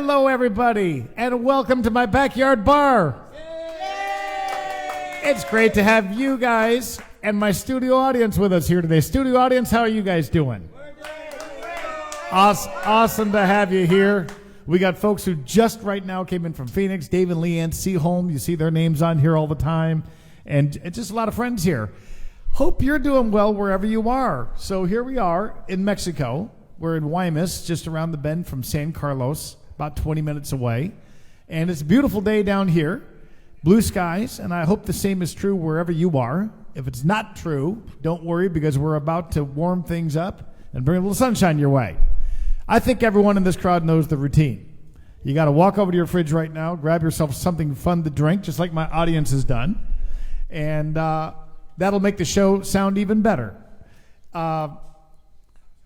Hello, everybody, and welcome to my backyard bar. It's great to have you guys and my studio audience with us here today. Studio audience, how are you guys doing? Awesome to have you here. We got folks who just right now came in from Phoenix, Dave and Leanne Seaholm. You see their names on here all the time, and it's just a lot of friends here. Hope you're doing well wherever you are. So here we are in Mexico. We're in Guaymas, just around the bend from San Carlos, about 20 minutes away. And it's a beautiful day down here, blue skies, and I hope the same is true wherever you are. If it's not true, don't worry, because we're about to warm things up and bring a little sunshine your way. I think everyone in this crowd knows the routine. You got to walk over to your fridge right now, grab yourself something fun to drink, just like my audience has done, and that'll make the show sound even better.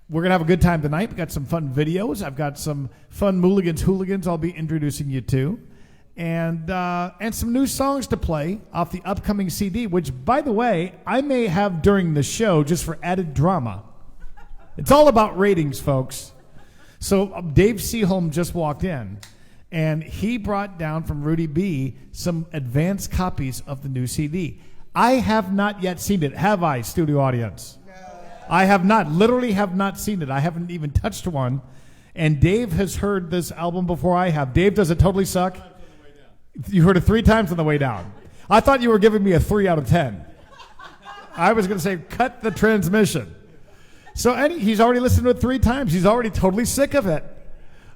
We're going to have a good time tonight. We've got some fun videos. I've got some fun Mulligan's Hooligans I'll be introducing you to, and some new songs to play off the upcoming CD, which, by the way, I may have during the show just for added drama. It's all about ratings, folks. So Dave Seaholm just walked in, and he brought down from Rudy B some advanced copies of the new CD. I have not yet seen it. Have I, studio audience? No. I have not. Literally have not seen it. I haven't even touched one. And Dave has heard this album before I have. Dave, does it totally suck? You heard it 3 times on the way down. I thought you were giving me a 3 out of 10. I was going to say, cut the transmission. So he's already listened to it 3 times. He's already totally sick of it.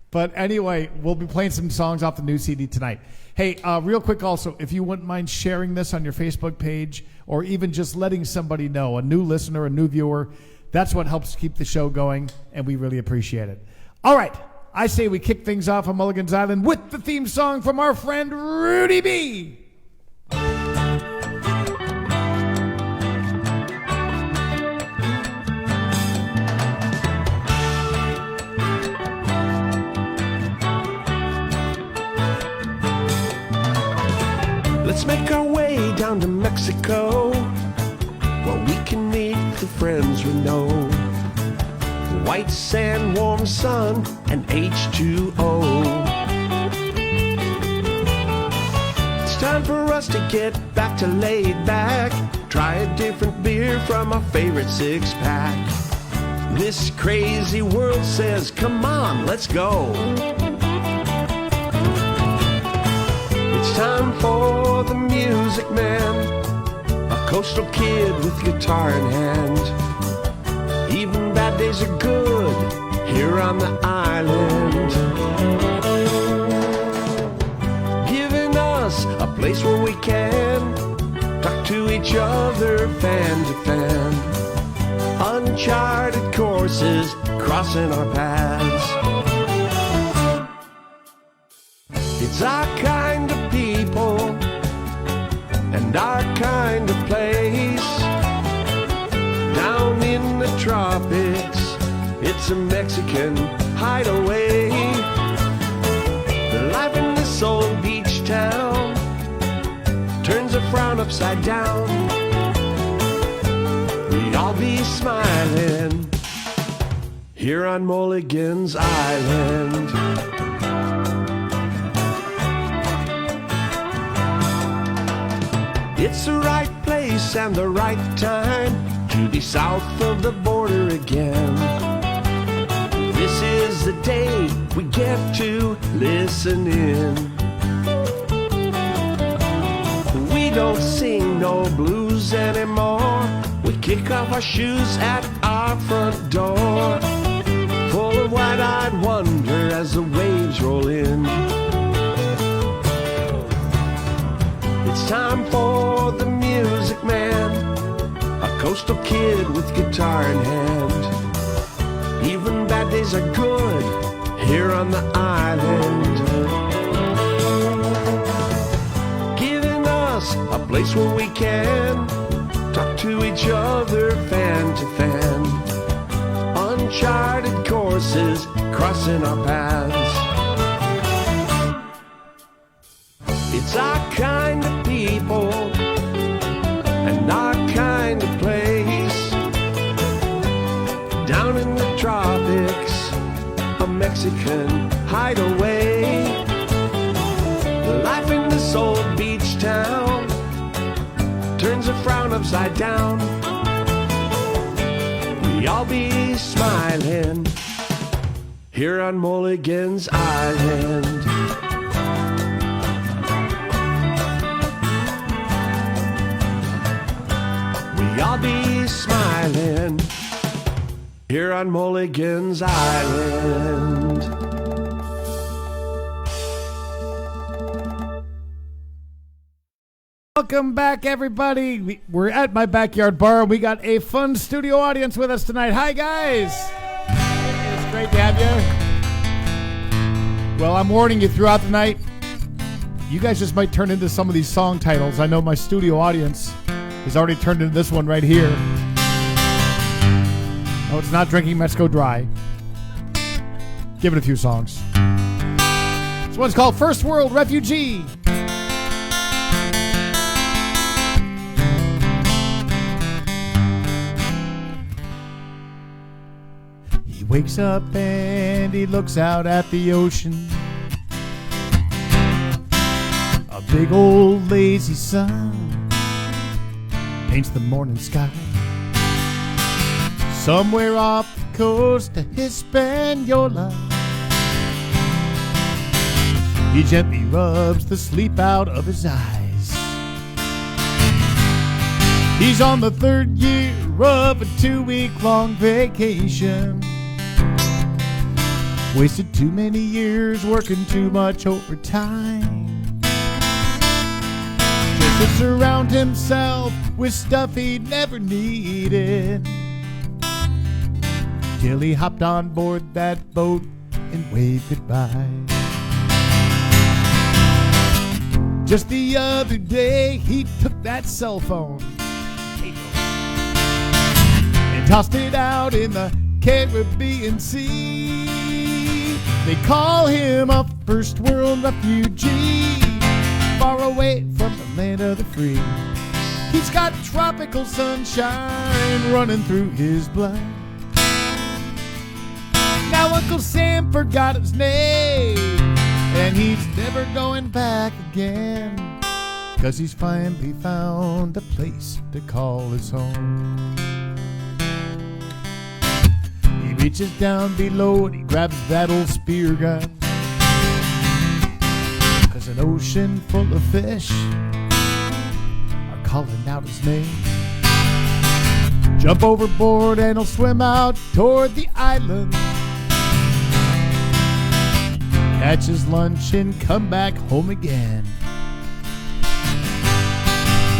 But anyway, we'll be playing some songs off the new CD tonight. Hey, real quick also, if you wouldn't mind sharing this on your Facebook page, or even just letting somebody know, a new listener, a new viewer, that's what helps keep the show going, and we really appreciate it. All right, I say we kick things off on Mulligan's Island with the theme song from our friend Rudy B. Let's make our way down to Mexico, where we can meet the friends we know. White sand, warm sun, and H2O. It's time for us to get back to laid back. Try a different beer from our favorite 6-pack. This crazy world says, come on, let's go. It's time for the music man, a coastal kid with guitar in hand. Even bad days are good here on the island, giving us a place where we can talk to each other fan to fan. Uncharted courses crossing our paths. It's our kind of people and our kind of place. Down in the tropics, it's a Mexican hideaway. The life in this old beach town turns a frown upside down. We'd all be smiling here on Mulligan's Island. It's the right place and the right time to be south of the border again. This is the day we get to listen in. We don't sing no blues anymore. We kick off our shoes at our front door, full of wide-eyed wonder as the waves roll in. It's time for the music man, a coastal kid with guitar in hand. Even bad days are good here on the island, giving us a place where we can talk to each other fan to fan. Uncharted courses crossing our paths. It's our kind of people and our kind of place. Down in the tropics, a a Mexican hideaway. Life in this old beach town turns a frown upside down. We all be smiling here on Mulligan's Island. We all be smiling here on Mulligan's Island. Welcome back, everybody. We're at my backyard bar. We got a fun studio audience with us tonight. Hi, guys. It's great to have you. Well, I'm warning you throughout the night, you guys just might turn into some of these song titles. I know my studio audience has already turned into this one right here. Oh, it's not Drinking Mexico Dry. Give it a few songs. This one's called First World Refugee. He wakes up and he looks out at the ocean. A big old lazy sun paints the morning sky. Somewhere off the coast of Hispaniola, he gently rubs the sleep out of his eyes. He's on the third year of a 2-week-long vacation. Wasted too many years working too much overtime. Just to surround himself with stuff he never needed, till he hopped on board that boat and waved goodbye. Just the other day he took that cell phone and tossed it out in the Caribbean Sea. They call him a first world refugee, far away from the land of the free. He's got tropical sunshine running through his blood. Now Uncle Sam forgot his name, and he's never going back again, 'cause he's finally found a place to call his home. He reaches down below and he grabs that old spear gun, 'cause an ocean full of fish are calling out his name. Jump overboard and he'll swim out toward the island, catch his lunch and come back home again.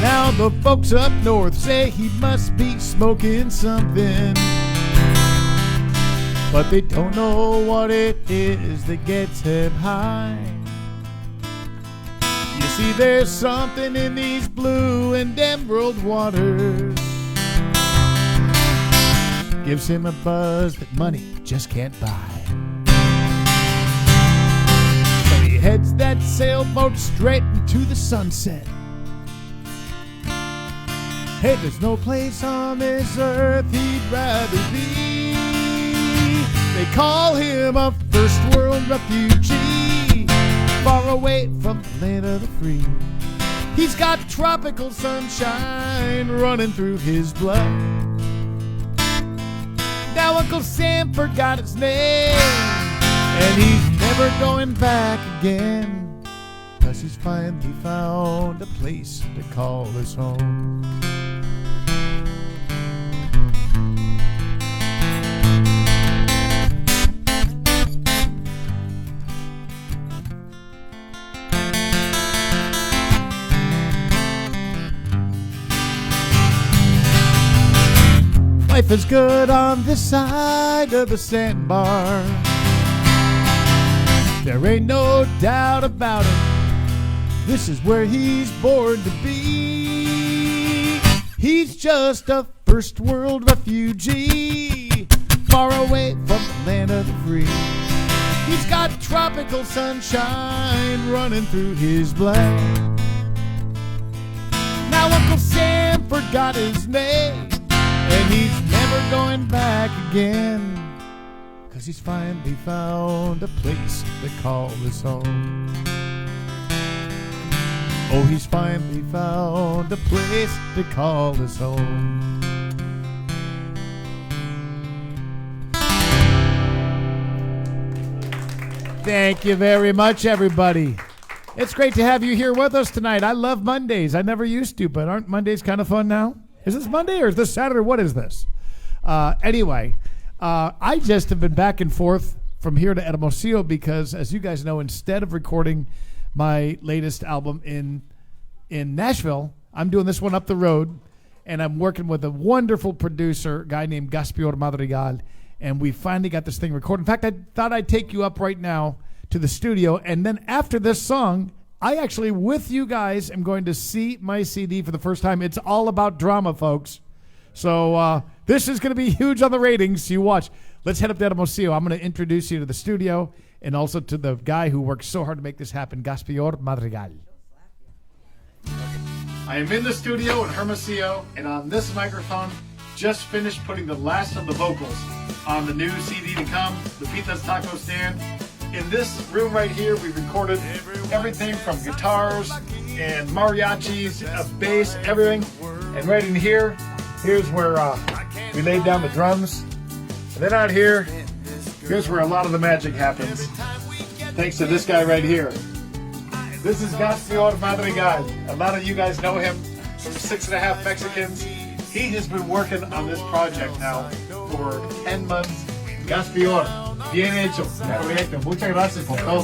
Now the folks up north say he must be smoking something, but they don't know what it is that gets him high. You see, there's something in these blue and emerald waters, gives him a buzz that money just can't buy. He heads that sailboat straight into the sunset. Hey, there's no place on this earth he'd rather be. They call him a first world refugee, far away from the land of the free. He's got tropical sunshine running through his blood. Now Uncle Sam forgot his name, and he's never going back again, 'cause he's finally found a place to call his home. Life is good on this side of the sandbar, there ain't no doubt about it. This is where he's born to be. He's just a first world refugee, far away from the land of the free. He's got tropical sunshine running through his blood. Now Uncle Sam forgot his name, and he's never going back again, 'cause he's finally found a place to call his own. Oh, he's finally found a place to call his own. Thank you very much, everybody. It's great to have you here with us tonight. I love Mondays. I never used to, but aren't Mondays kind of fun now? Is this Monday or is this Saturday? What is this? Anyway, I just have been back and forth from here to Hermosillo because, as you guys know, instead of recording my latest album in Nashville, I'm doing this one up the road, and I'm working with a wonderful producer, a guy named Gaspior Madrigal, and we finally got this thing recorded. In fact, I thought I'd take you up right now to the studio, and then after this song, I actually, with you guys, am going to see my CD for the first time. It's all about drama, folks. So this is going to be huge on the ratings. You watch. Let's head up to Hermosillo. I'm going to introduce you to the studio and also to the guy who worked so hard to make this happen, Gaspior Madrigal. I am in the studio in Hermosillo, and on this microphone, just finished putting the last of the vocals on the new CD to come, Lupita's Taco Stand. In this room right here, we recorded everything from guitars and mariachis, bass, everything. And right in here, here's where we laid down the drums. And then out here, here's where a lot of the magic happens. Thanks to this guy right here. This is Gaspior Madrigal. A lot of you guys know him from 6.5 Mexicans. He has been working on this project now for 10 months. Gaspior, bien hecho. Proyecto. Muchas gracias por todo.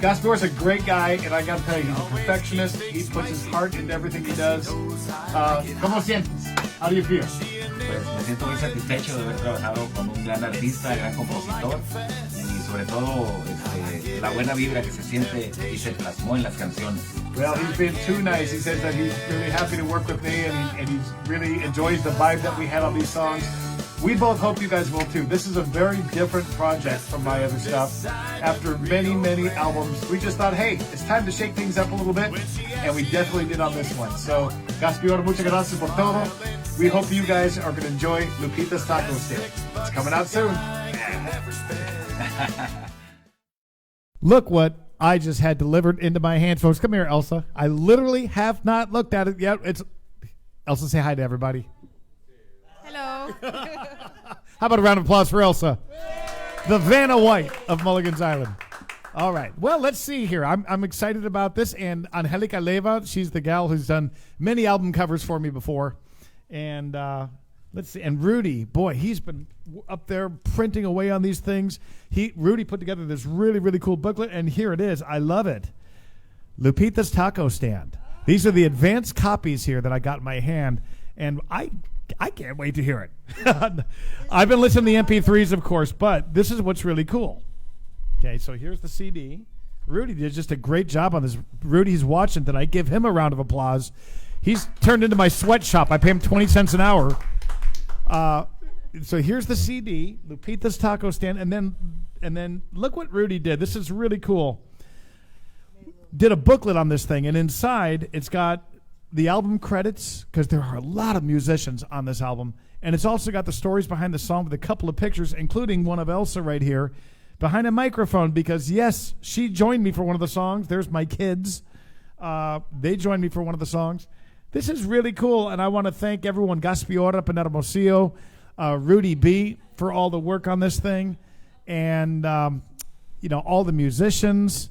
Gaspior's a great guy, and I gotta tell you, he's a perfectionist. He puts his heart into everything he does. ¿Cómo sientes? How do you feel? Pues me siento muy satisfecho de haber trabajado con un gran artista, gran compositor y sobre todo la buena vibra que se siente y se plasmó en las canciones. Well, he's been too nice. He says that he's really happy to work with me and he really enjoys the vibe that we had on these songs. We both hope you guys will too. This is a very different project from my other stuff. After many, many albums, we just thought, hey, it's time to shake things up a little bit, and we definitely did on this one. So, Gaspior, muchas gracias por todo. We hope you guys are going to enjoy Lupita's Taco Stand. It's coming out soon. Look what I just had delivered into my hands, folks. Come here, Elsa. I literally have not looked at it yet. Elsa, say hi to everybody. Hello. How about a round of applause for Elsa? The Vanna White of Mulligan's Island. All right. Well, let's see here. I'm excited about this. And Angelica Leva, she's the gal who's done many album covers for me before. And let's see. And Rudy, boy, he's been up there printing away on these things. Rudy put together this really, really cool booklet. And here it is. I love it. Lupita's Taco Stand. These are the advanced copies here that I got in my hand. And I can't wait to hear it. I've been listening to the MP3s, of course, but this is what's really cool. Okay, so here's the CD. Rudy did just a great job on this. Rudy's watching tonight. Give him a round of applause. He's turned into my sweatshop. I pay him 20 cents an hour. So here's the CD, Lupita's Taco Stand, and then look what Rudy did. This is really cool. Did a booklet on this thing, and inside it's got the album credits, because there are a lot of musicians on this album, and it's also got the stories behind the song with a couple of pictures, including one of Elsa right here behind a microphone, because yes, she joined me for one of the songs. There's my kids. They joined me for one of the songs. This is really cool, and I want to thank everyone, Gaspior up in Hermosillo, Rudy B, for all the work on this thing, and all the musicians.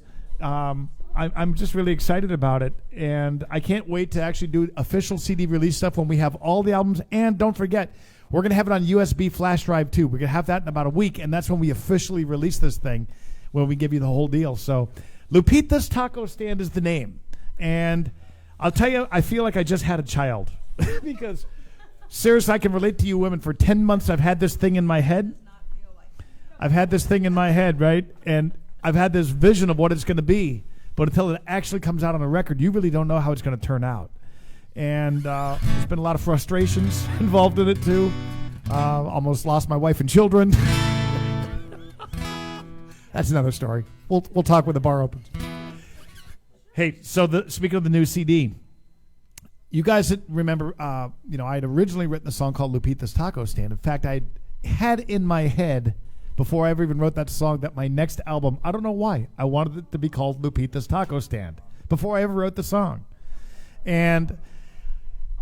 I'm just really excited about it, and I can't wait to actually do official CD release stuff when we have all the albums. And don't forget, we're going to have it on USB flash drive too. We're going to have that in about a week, and that's when we officially release this thing, when we give you the whole deal. So Lupita's Taco Stand is the name, and I'll tell you, I feel like I just had a child because seriously, I can relate to you women. For 10 months, I've had this thing in my head. I've had this thing in my head, right? And I've had this vision of what it's going to be. But until it actually comes out on a record, you really don't know how it's going to turn out. And there's been a lot of frustrations involved in it, too. Almost lost my wife and children. That's another story. We'll talk when the bar opens. Hey, so speaking of the new CD, you guys remember, I had originally written a song called Lupita's Taco Stand. In fact, I had in my head before I ever even wrote that song that my next album, I don't know why, I wanted it to be called Lupita's Taco Stand before I ever wrote the song. And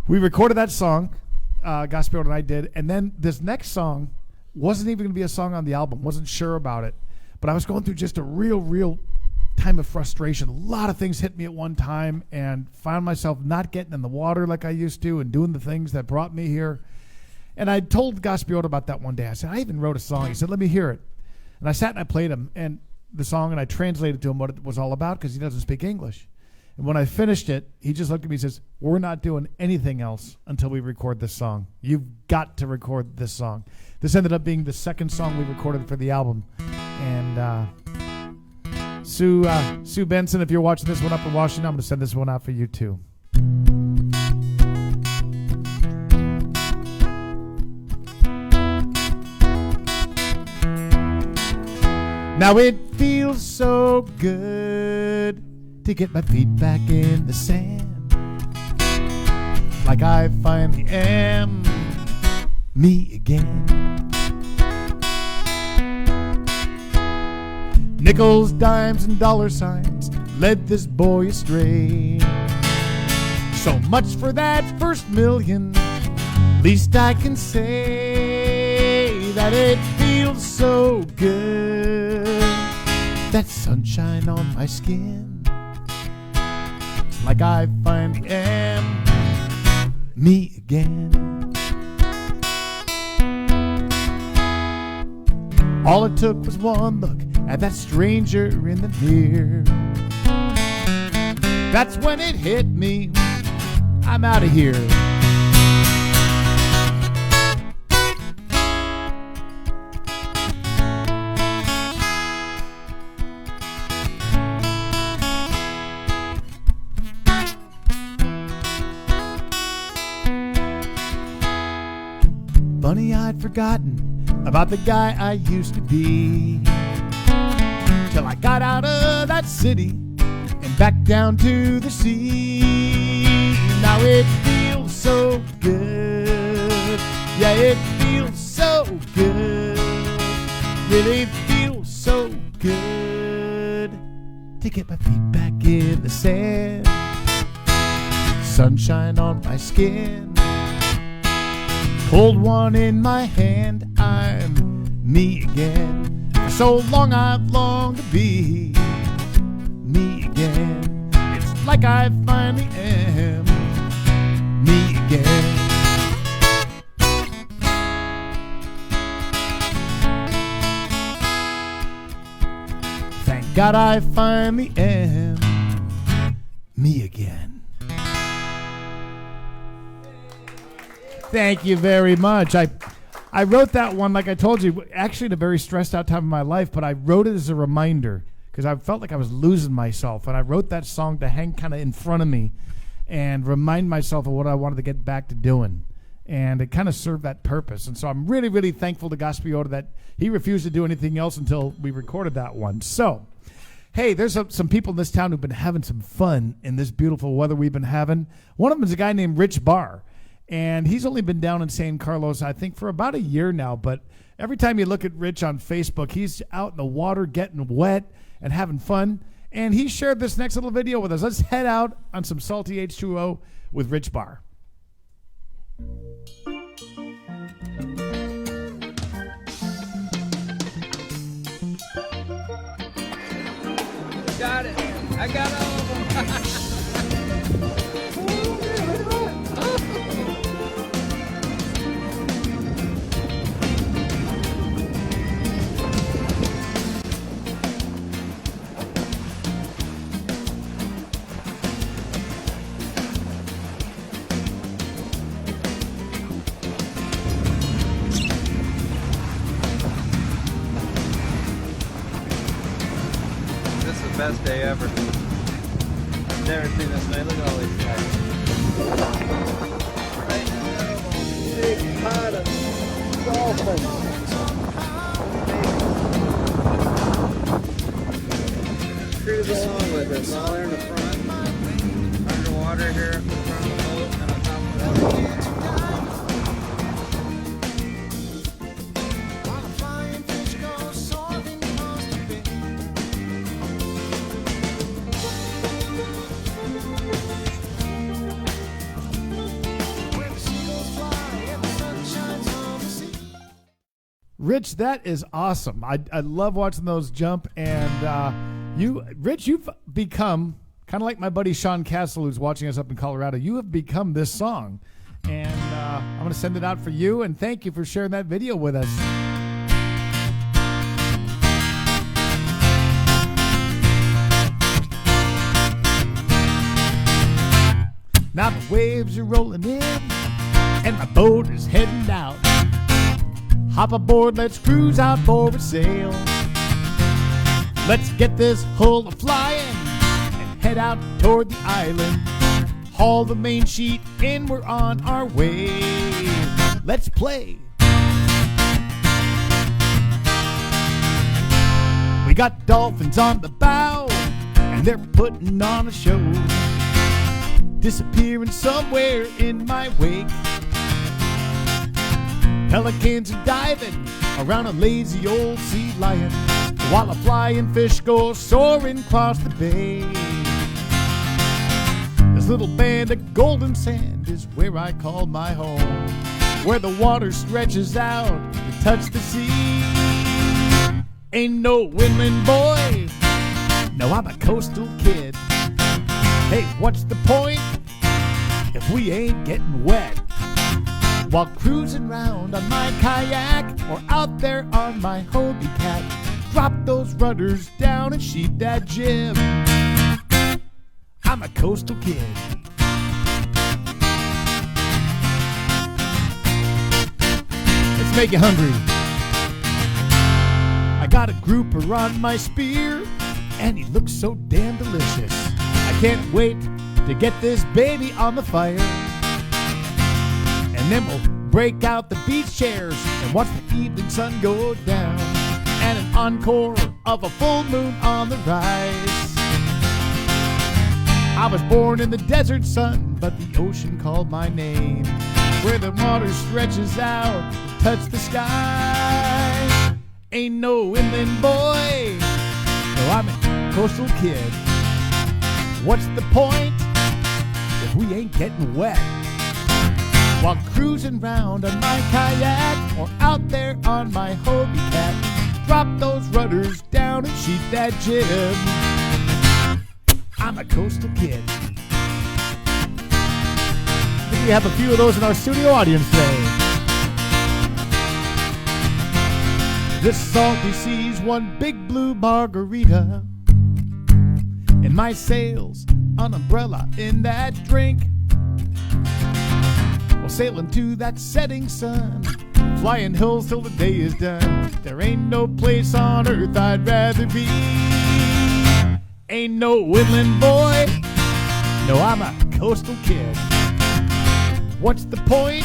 we recorded that song, Gospel and I did, and then this next song wasn't even going to be a song on the album, wasn't sure about it, but I was going through just a real time of frustration. A lot of things hit me at one time and found myself not getting in the water like I used to and doing the things that brought me here. And I told Gaspiota about that one day. I said, I even wrote a song. He said, let me hear it. And I sat and I played him and the song, and I translated to him what it was all about because he doesn't speak English. And when I finished it, he just looked at me and says, we're not doing anything else until we record this song. You've got to record this song. This ended up being the second song we recorded for the album. And Sue Benson, if you're watching this one up in Washington, I'm going to send this one out for you too. Now it feels so good to get my feet back in the sand, like I finally am me again. Nickels, dimes, and dollar signs led this boy astray. So much for that first million. Least I can say that it feels so good. That sunshine on my skin, like I finally am me again. All it took was one look at that stranger in the mirror. That's when it hit me, I'm out of here. Funny, I'd forgotten about the guy I used to be, till I got out of that city and back down to the sea. Now it feels so good. Yeah, it feels so good. Really feels so good to get my feet back in the sand. Sunshine on my skin, cold one in my hand, I'm me again. For so long I've longed to be me again. It's like I finally am me again. Thank God I finally am me again. Thank you very much. I wrote that one, like I told you, actually in a very stressed out time of my life, but I wrote it as a reminder because I felt like I was losing myself. And I wrote that song to hang kind of in front of me and remind myself of what I wanted to get back to doing. And it kind of served that purpose. And so I'm really, really thankful to Gaspiota that he refused to do anything else until we recorded that one. So, hey, there's some people in this town who've been having some fun in this beautiful weather we've been having. One of them is a guy named Rich Barr. And he's only been down in San Carlos, I think, for about a year now. But every time you look at Rich on Facebook, he's out in the water getting wet and having fun. And he shared this next little video with us. Let's head out on some salty H2O with Rich Barr. Got it. I got all of them. Best day ever. Never seen this night. Look at all these guys. Right now, big pot of dolphins. Cruise along with us. All there in the front. Underwater here at the front of the boat and on top of the Rich, that is awesome. I love watching those jump. And Rich, you've become kind of like my buddy Sean Castle, who's watching us up in Colorado. You have become this song. And I'm going to send it out for you. And thank you for sharing that video with us. Now the waves are rolling in, and my boat is heading out. Hop aboard, let's cruise out for a sail. Let's get this hull a-flying and head out toward the island. Haul the main sheet in, we're on our way. Let's play. We got dolphins on the bow, and they're putting on a show. Disappearing somewhere in my wake. Pelicans are diving around a lazy old sea lion, while a flying fish goes soaring across the bay. This little band of golden sand is where I call my home, where the water stretches out to touch the sea. Ain't no inland boy, no, I'm a coastal kid. Hey, what's the point if we ain't getting wet? While cruising round on my kayak or out there on my Hobie Cat, drop those rudders down and sheet that jib. I'm a coastal kid. Let's make you hungry. I got a grouper on my spear, and he looks so damn delicious. I can't wait to get this baby on the fire. And then we'll break out the beach chairs and watch the evening sun go down, and an encore of a full moon on the rise. I was born in the desert sun, but the ocean called my name, where the water stretches out to touch the sky. Ain't no inland boy, no, I'm a coastal kid. What's the point if we ain't getting wet? While cruising round on my kayak or out there on my Hobie Cat, drop those rudders down and sheet that jib. I'm a coastal kid. I think we have a few of those in our studio audience today. This salty sea's one big blue margarita, and my sail's an umbrella in that drink. We'll sailing to that setting sun, flying hills till the day is done. There ain't no place on earth I'd rather be. Ain't no inland boy, no, I'm a coastal kid. What's the point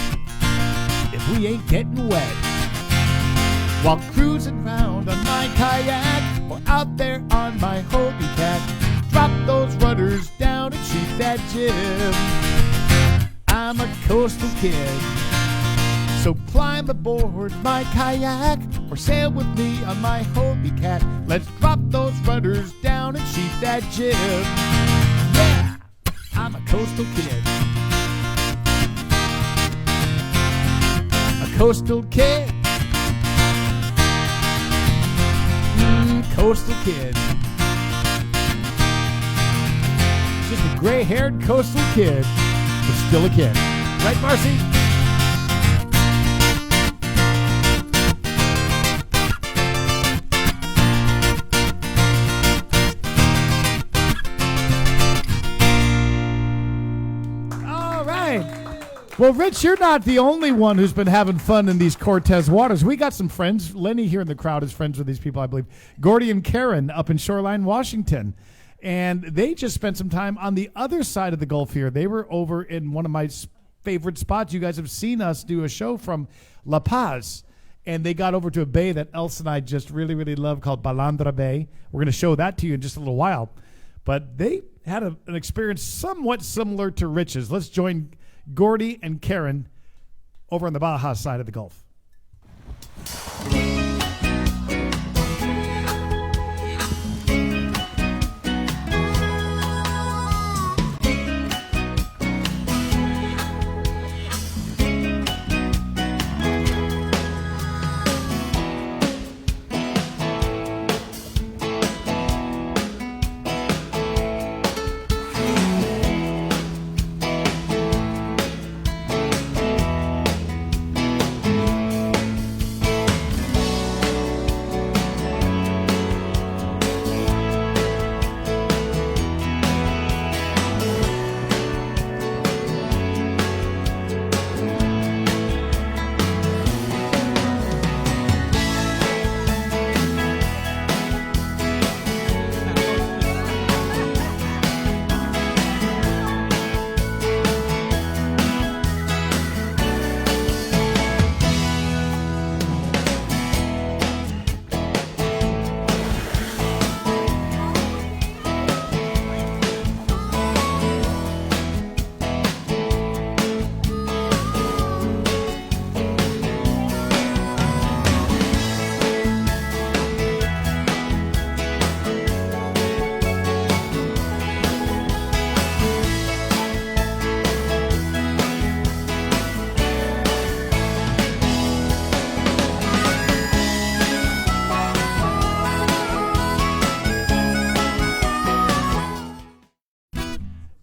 if we ain't getting wet? While cruising round on my kayak or out there on my Hobie Cat, drop those rudders down and sheet that jib. I'm a coastal kid, so climb aboard my kayak or sail with me on my Hobie Cat. Let's drop those rudders down and sheet that jib. Yeah, I'm a coastal kid. A coastal kid. Coastal kid. Just a gray-haired coastal kid, but still a kid. Right, Marcy? All right. Well, Rich, you're not the only one who's been having fun in these Cortez waters. We got some friends. Lenny here in the crowd is friends with these people, I believe. Gordy and Karen up in Shoreline, Washington. And they just spent some time on the other side of the Gulf here. They were over in one of my favorite spots. You guys have seen us do a show from La Paz. And they got over to a bay that Elsa and I just really, really love called Balandra Bay. We're going to show that to you in just a little while. But they had an experience somewhat similar to Rich's. Let's join Gordy and Karen over on the Baja side of the Gulf.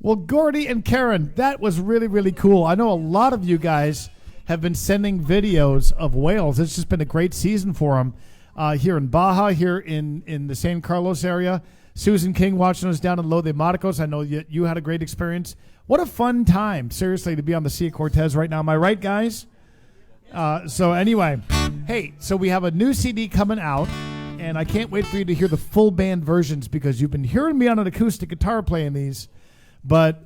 Well, Gordy and Karen, that was really, really cool. I know a lot of you guys have been sending videos of whales. It's just been a great season for them here in Baja, here in the San Carlos area. Susan King watching us down in Lo de Marcos. I know you had a great experience. What a fun time, seriously, to be on the Sea of Cortez right now. Am I right, guys? So anyway, hey, so we have a new CD coming out, and I can't wait for you to hear the full band versions because you've been hearing me on an acoustic guitar playing these. But,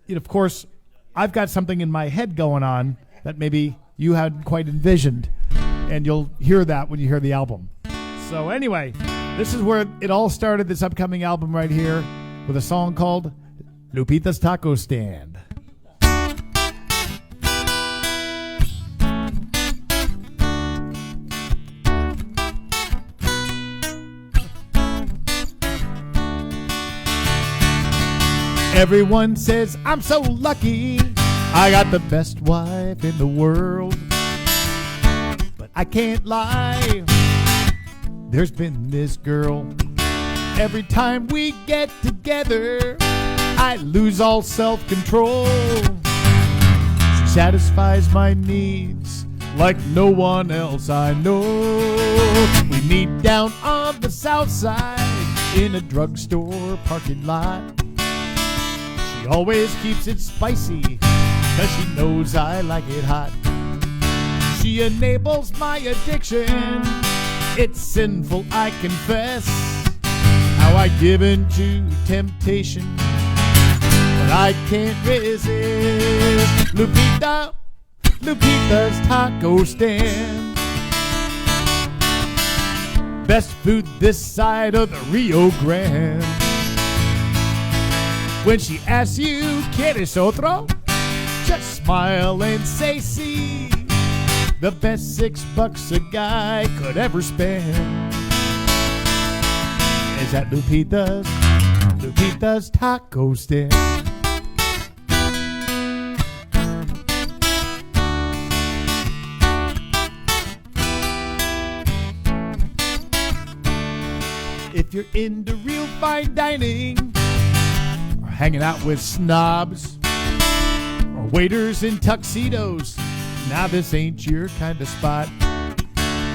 of course, I've got something in my head going on that maybe you hadn't quite envisioned, and you'll hear that when you hear the album. So anyway, this is where it all started, this upcoming album right here, with a song called Lupita's Taco Stand. Everyone says I'm so lucky, I got the best wife in the world. But I can't lie, there's been this girl. Every time we get together, I lose all self-control. She satisfies my needs like no one else I know. We meet down on the south side in a drugstore parking lot. She always keeps it spicy, 'cause she knows I like it hot. She enables my addiction. It's sinful, I confess, how I give in to temptation, but I can't resist. Lupita's Taco Stand. Best food this side of the Rio Grande. When she asks you, ¿quieres otro? Just smile and say, sí. The best $6 a guy could ever spend is at Lupita's Taco Stand. If you're into real fine dining, or hanging out with snobs, or waiters in tuxedos, now this ain't your kind of spot.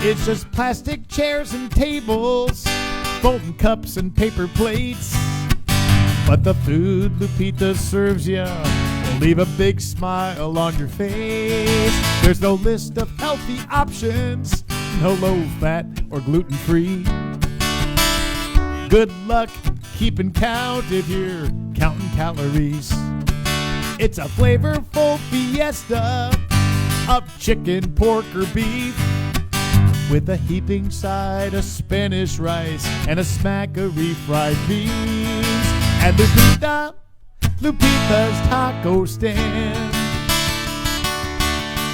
It's just plastic chairs and tables, folding cups and paper plates. But the food Lupita serves you will leave a big smile on your face. There's no list of healthy options, no low fat or gluten free. Good luck keeping count if you're counting calories. It's a flavorful fiesta of chicken, pork, or beef, with a heaping side of Spanish rice and a smack of refried beans. And Lupita's Taco Stand.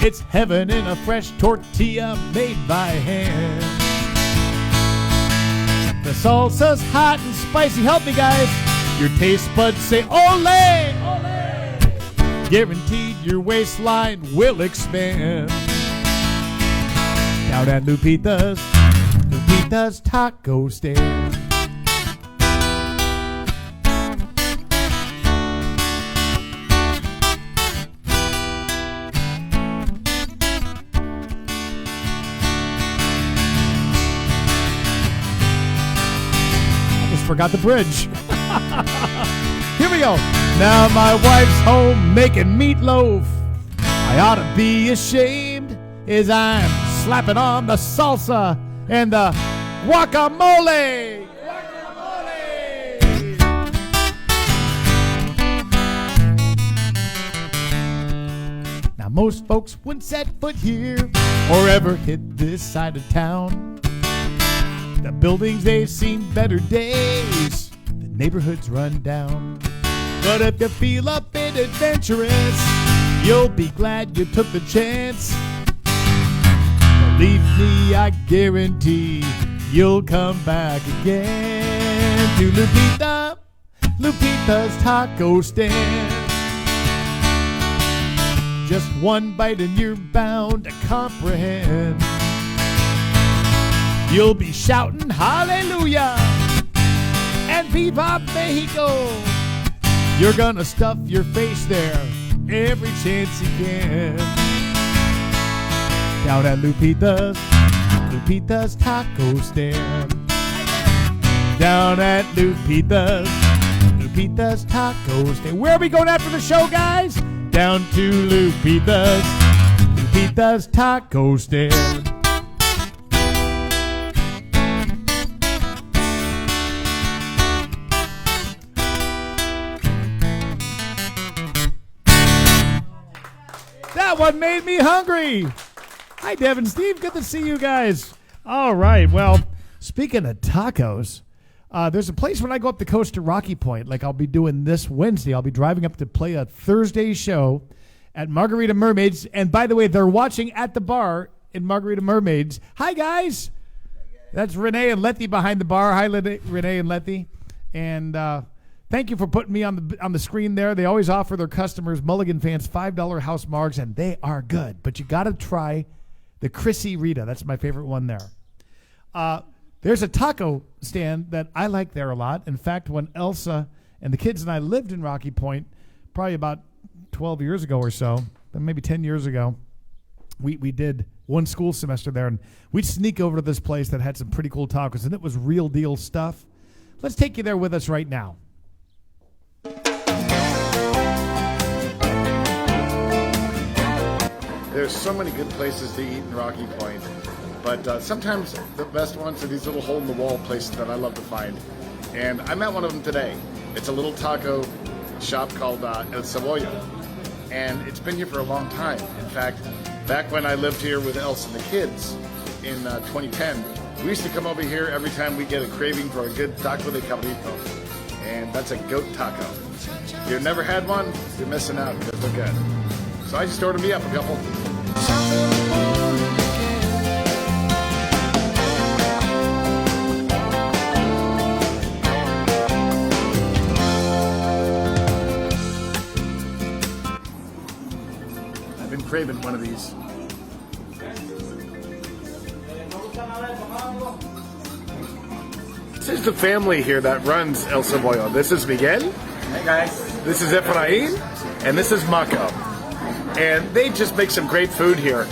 It's heaven in a fresh tortilla made by hand. The salsa's hot and spicy. Help me, guys. Your taste buds say, ole! Ole! Guaranteed your waistline will expand. Down at Lupita's Taco Stand. Forgot the bridge. Here we go. Now my wife's home making meatloaf. I ought to be ashamed as I'm slapping on the salsa and the guacamole. Now most folks wouldn't set foot here or ever hit this side of town. The buildings, they've seen better days. The neighborhood's run down. But if you feel a bit adventurous, you'll be glad you took the chance. Believe me, I guarantee you'll come back again to Lupita's Taco Stand. Just one bite and you're bound to comprehend. You'll be shouting hallelujah and viva Mexico You're gonna stuff your face there every chance you can. Down at Lupita's taco stand. Down at Lupita's taco stand. Where are we going after the show, guys? Down to Lupita's taco stand. That one made me hungry. Hi, Devin, Steve. Good to see you guys. All right. Well, speaking of tacos, there's a place when I go up the coast to Rocky Point, like I'll be doing this Wednesday. I'll be driving up to play a Thursday show at Margarita Mermaids. And by the way, they're watching at the bar in Margarita Mermaids. Hi, guys. That's Renee and Letty behind the bar. Hi, Renee and Letty. And thank you for putting me on the screen there. They always offer their customers, Mulligan fans, $5 house margs, and they are good. But you got to try the Chrissy Rita. That's my favorite one there. There's a taco stand that I like there a lot. In fact, when Elsa and the kids and I lived in Rocky Point, probably about 12 years ago or so, maybe 10 years ago, we did one school semester there, and we'd sneak over to this place that had some pretty cool tacos, and it was real deal stuff. Let's take you there with us right now. There's so many good places to eat in Rocky Point, but sometimes the best ones are these little hole-in-the-wall places that I love to find. And I met one of them today. It's a little taco shop called El Cebollo, and it's been here for a long time. In fact, back when I lived here with Elsa and the kids in 2010, we used to come over here every time we get a craving for a good taco de cabrito, and that's a goat taco. If you've never had one, you're missing out because they're good. So I just ordered me up a couple. I've been craving one of these. This is the family here that runs El Cebollo. This is Miguel. Hey guys. This is Efrain. And this is Mako. And they just make some great food here.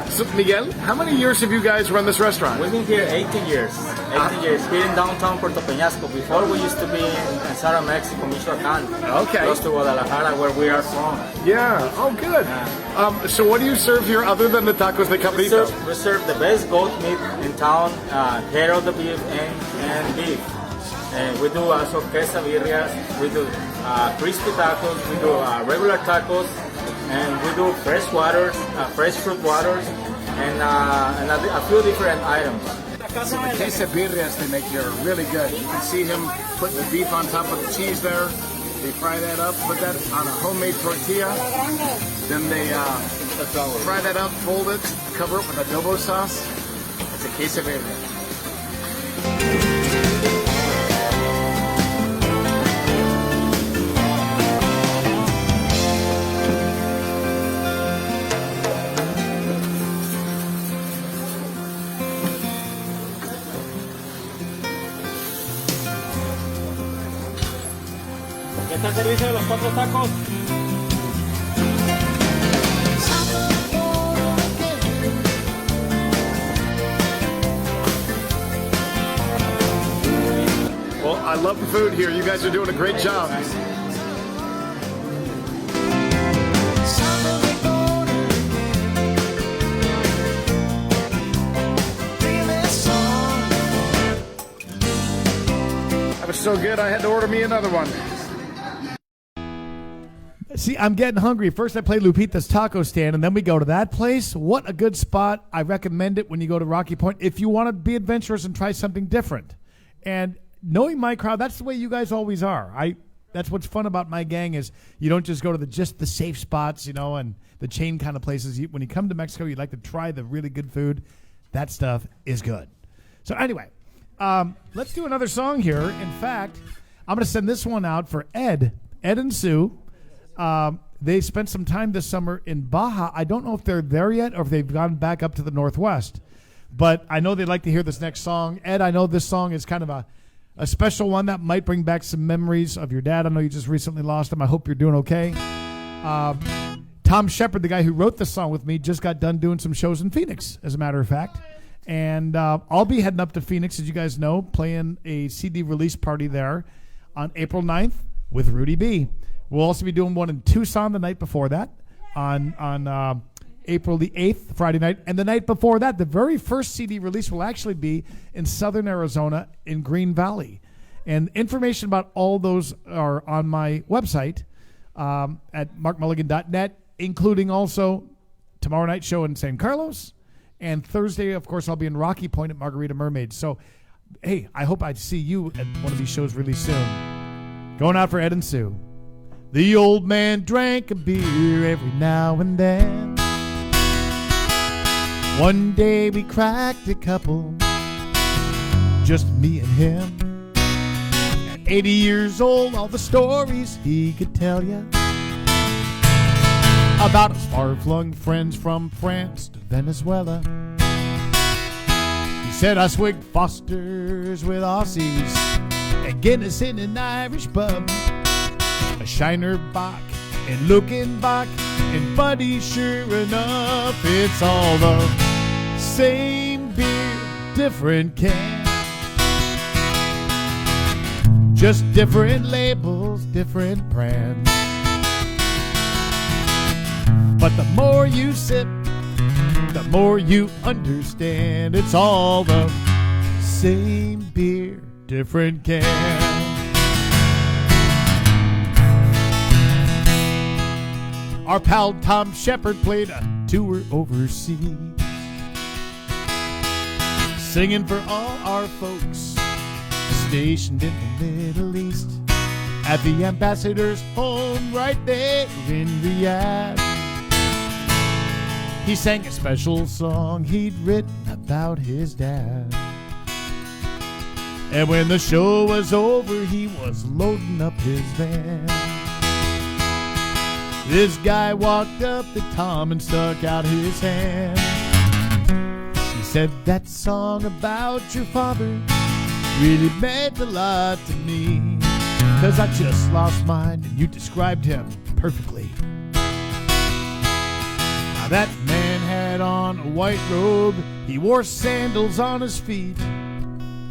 So Miguel, how many years have you guys run this restaurant? We've been here 18 years. 18 years here in downtown Puerto Peñasco. Before we used to be in Sara, Mexico, Michoacán. Okay. Close to Guadalajara, where we are from. Yeah. Oh, good. So what do you serve here other than the tacos de cabrito? We serve the best goat meat in town, head of the beef and beef. And we do also quesadillas. We do crispy tacos. We do regular tacos. And we do fresh waters, fresh fruit waters, and a few different items. So the quesadillas they make here are really good. You can see him putting the beef on top of the cheese there. They fry that up, put that on a homemade tortilla. Then they fry that up, fold it, cover it with adobo sauce. It's a quesadilla. ¿Está el servicio de los 4 tacos? Well, I love the food here. You guys are doing a great job. That was so good, I had to order me another one. See, I'm getting hungry. First I play Lupita's Taco Stand, and then we go to that place. What a good spot. I recommend it when you go to Rocky Point if you want to be adventurous and try something different. And knowing my crowd, that's the way you guys always are. That's what's fun about my gang is you don't just go to just the safe spots, and the chain kind of places. When you come to Mexico, you like to try the really good food. That stuff is good. So anyway, let's do another song here. In fact, I'm going to send this one out for Ed and Sue. They spent some time this summer in Baja. I don't know if they're there yet or if they've gone back up to the Northwest. But I know they'd like to hear this next song. Ed, I know this song is kind of a special one that might bring back some memories of your dad. I know you just recently lost him. I hope you're doing okay. Tom Shepard, the guy who wrote the song with me, just got done doing some shows in Phoenix, as a matter of fact. And I'll be heading up to Phoenix, as you guys know, playing a CD release party there on April 9th with Rudy B. We'll also be doing one in Tucson the night before that on April the 8th, Friday night. And the night before that, the very first CD release will actually be in southern Arizona in Green Valley. And information about all those are on my website at markmulligan.net, including also tomorrow night show in San Carlos. And Thursday, of course, I'll be in Rocky Point at Margarita Mermaid. So, hey, I hope I see you at one of these shows really soon. Going out for Ed and Sue. The old man drank a beer every now and then. One day we cracked a couple, just me and him. At 80 years old, all the stories he could tell you about his far-flung friends from France to Venezuela. He said I swigged Fosters with Aussies and Guinness in an Irish pub, a Shiner Bock and looking back, and buddy, sure enough, it's all the same beer, different can. Just different labels, different brands. But the more you sip, the more you understand. It's all the same beer, different can. Our pal Tom Shepard played a tour overseas, singing for all our folks stationed in the Middle East, at the ambassador's home right there in Riyadh. He sang a special song he'd written about his dad. And when the show was over, he was loading up his van. This guy walked up to Tom and stuck out his hand. He said, that song about your father really meant a lot to me, 'cause I just lost mine and you described him perfectly. Now that man had on a white robe, he wore sandals on his feet,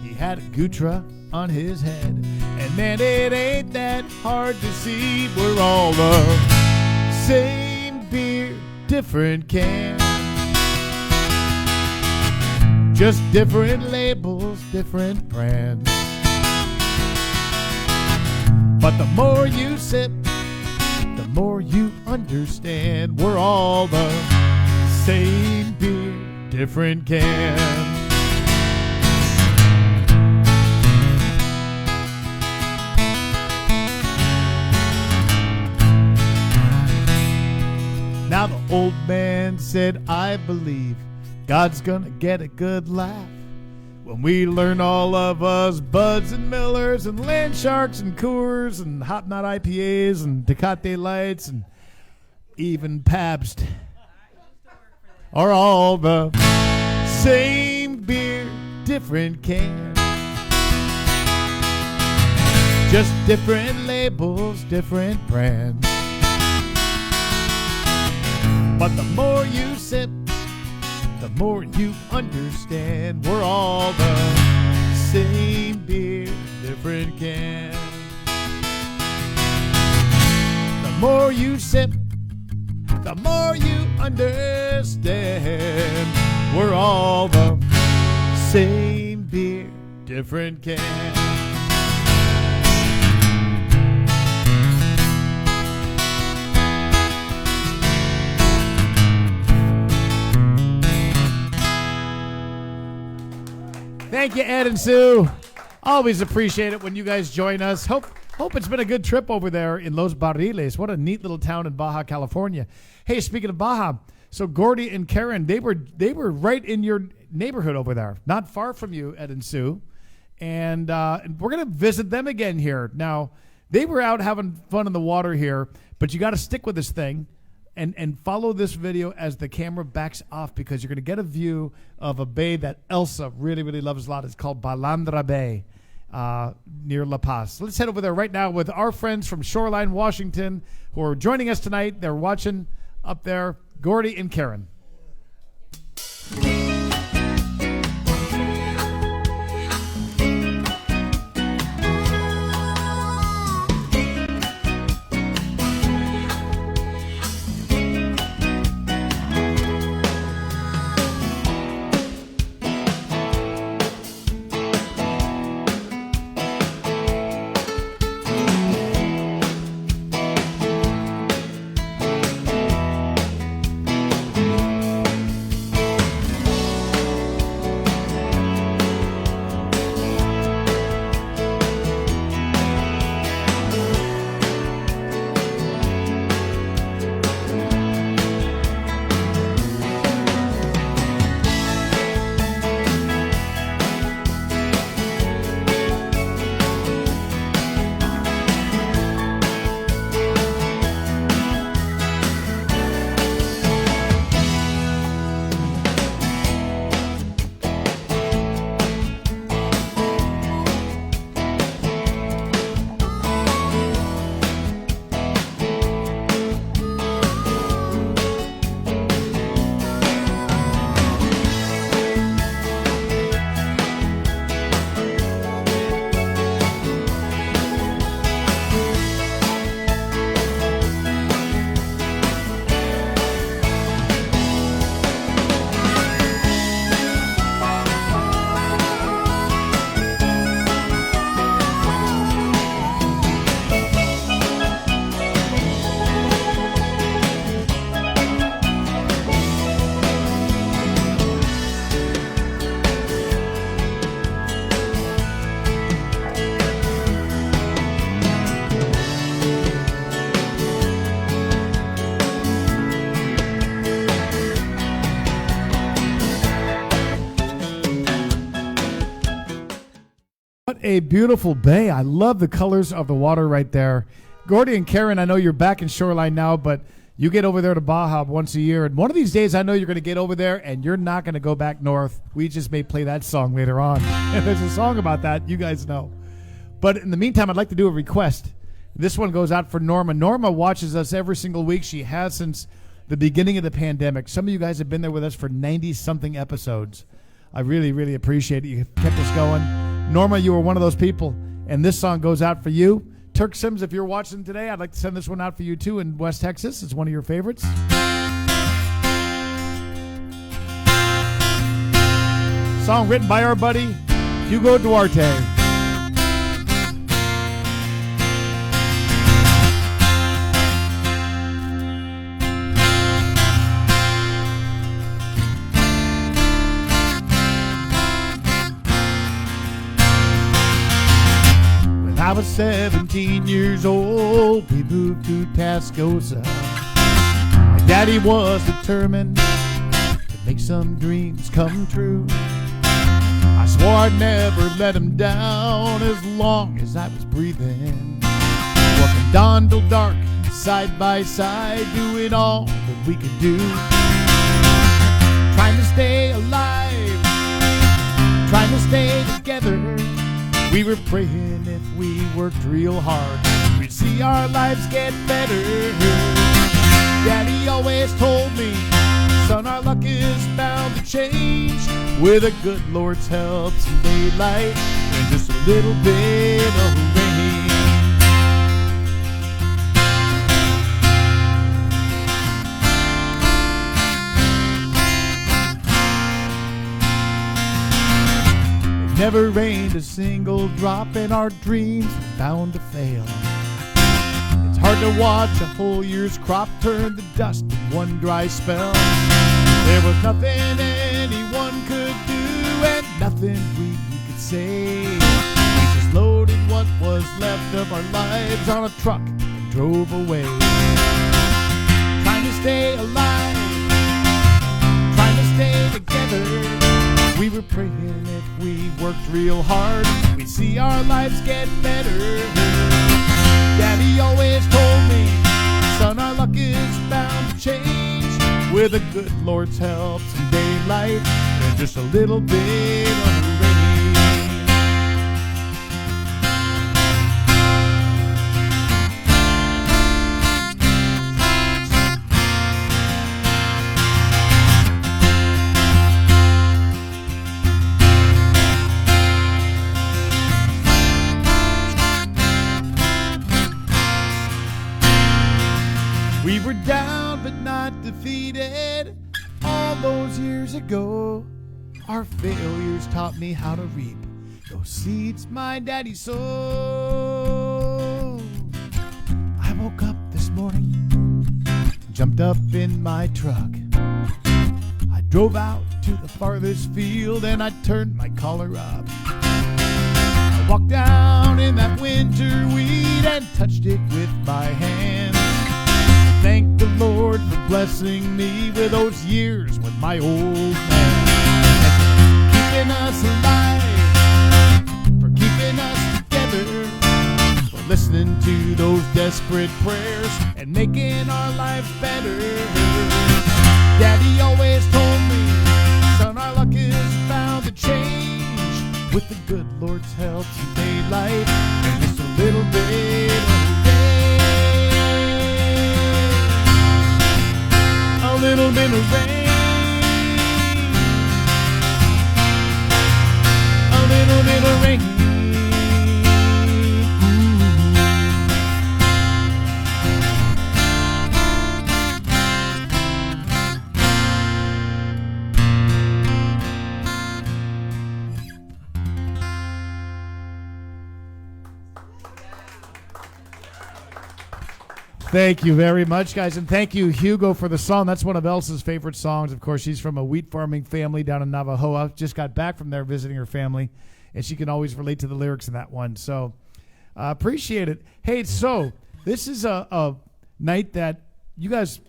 he had a gutra on his head, and man, it ain't that hard to see. We're all the same beer, different can. Just different labels, different brands. But the more you sip, the more you understand. We're all the same beer, different can. Now the old man said, I believe God's gonna get a good laugh when we learn all of us Buds and Millers and Land Sharks and Coors and Hop Knot IPAs and Tecate Lights and even Pabst are all the same beer, different can. Just different labels, different brands. But the more you sip, the more you understand. We're all the same beer, different can. The more you sip, the more you understand. We're all the same beer, different can. Thank you, Ed and Sue. Always appreciate it when you guys join us. Hope it's been a good trip over there in Los Barriles. What a neat little town in Baja California. Hey, speaking of Baja, so Gordy and Karen, they were right in your neighborhood over there, not far from you, Ed and Sue. And we're going to visit them again here. Now, they were out having fun in the water here, but you got to stick with this thing. And follow this video as the camera backs off, because you're going to get a view of a bay that Elsa really, really loves a lot. It's called Balandra Bay. near La Paz. Let's head over there right now with our friends from Shoreline, Washington, who are joining us tonight. They're watching up there, Gordy and Karen. What a beautiful bay. I love the colors of the water right there. Gordy and Karen, I know you're back in Shoreline now, but you get over there to Baja once a year. And one of these days, I know you're going to get over there and you're not going to go back north. We just may play that song later on. And there's a song about that. You guys know. But in the meantime, I'd like to do a request. This one goes out for Norma. Norma watches us every single week. She has since the beginning of the pandemic. Some of you guys have been there with us for 90-something episodes. I really, really appreciate it. You kept us going. Norma, you were one of those people, and this song goes out for you. Turk Sims, if you're watching today, I'd like to send this one out for you, too, in West Texas. It's one of your favorites. Song written by our buddy, Hugo Duarte. I was 17 years old, we moved to Tascosa. My daddy was determined to make some dreams come true. I swore I'd never let him down as long as I was breathing. Working dawn till dark, side by side, doing all that we could do. Trying to stay alive, trying to stay together. We were praying if we worked real hard, we'd see our lives get better. Daddy always told me, son, our luck is bound to change. With the good Lord's help, some daylight and just a little bit of rain. Never rained a single drop, and our dreams were bound to fail. It's hard to watch a whole year's crop turn to dust in one dry spell. There was nothing anyone could do, and nothing we could say. We just loaded what was left of our lives on a truck and drove away. Trying to stay alive, trying to stay together. We were praying if we worked real hard, we'd see our lives get better. Daddy always told me, son, our luck is bound to change. With the good Lord's help, some daylight and just a little bit of rain. defeated all those years ago. Our failures taught me how to reap those seeds my daddy sowed. I woke up this morning, jumped up in my truck. I drove out to the farthest field and I turned my collar up. I walked down in that winter wheat and touched it with my hands. Thank the Lord for blessing me with those years with my old man. Keeping us alive, for keeping us together, for listening to those desperate prayers and making our lives better. Daddy always told me, son, our luck is bound to change with the good Lord's help today, life and just a little bit of rain. A little bit of rain. A little bit of rain. Thank you very much, guys, and thank you, Hugo, for the song. That's one of Elsa's favorite songs. Of course, she's from a wheat farming family down in Navajoa. Just got back from there visiting her family, and she can always relate to the lyrics in that one. So, appreciate it. Hey, so this is a night that you guys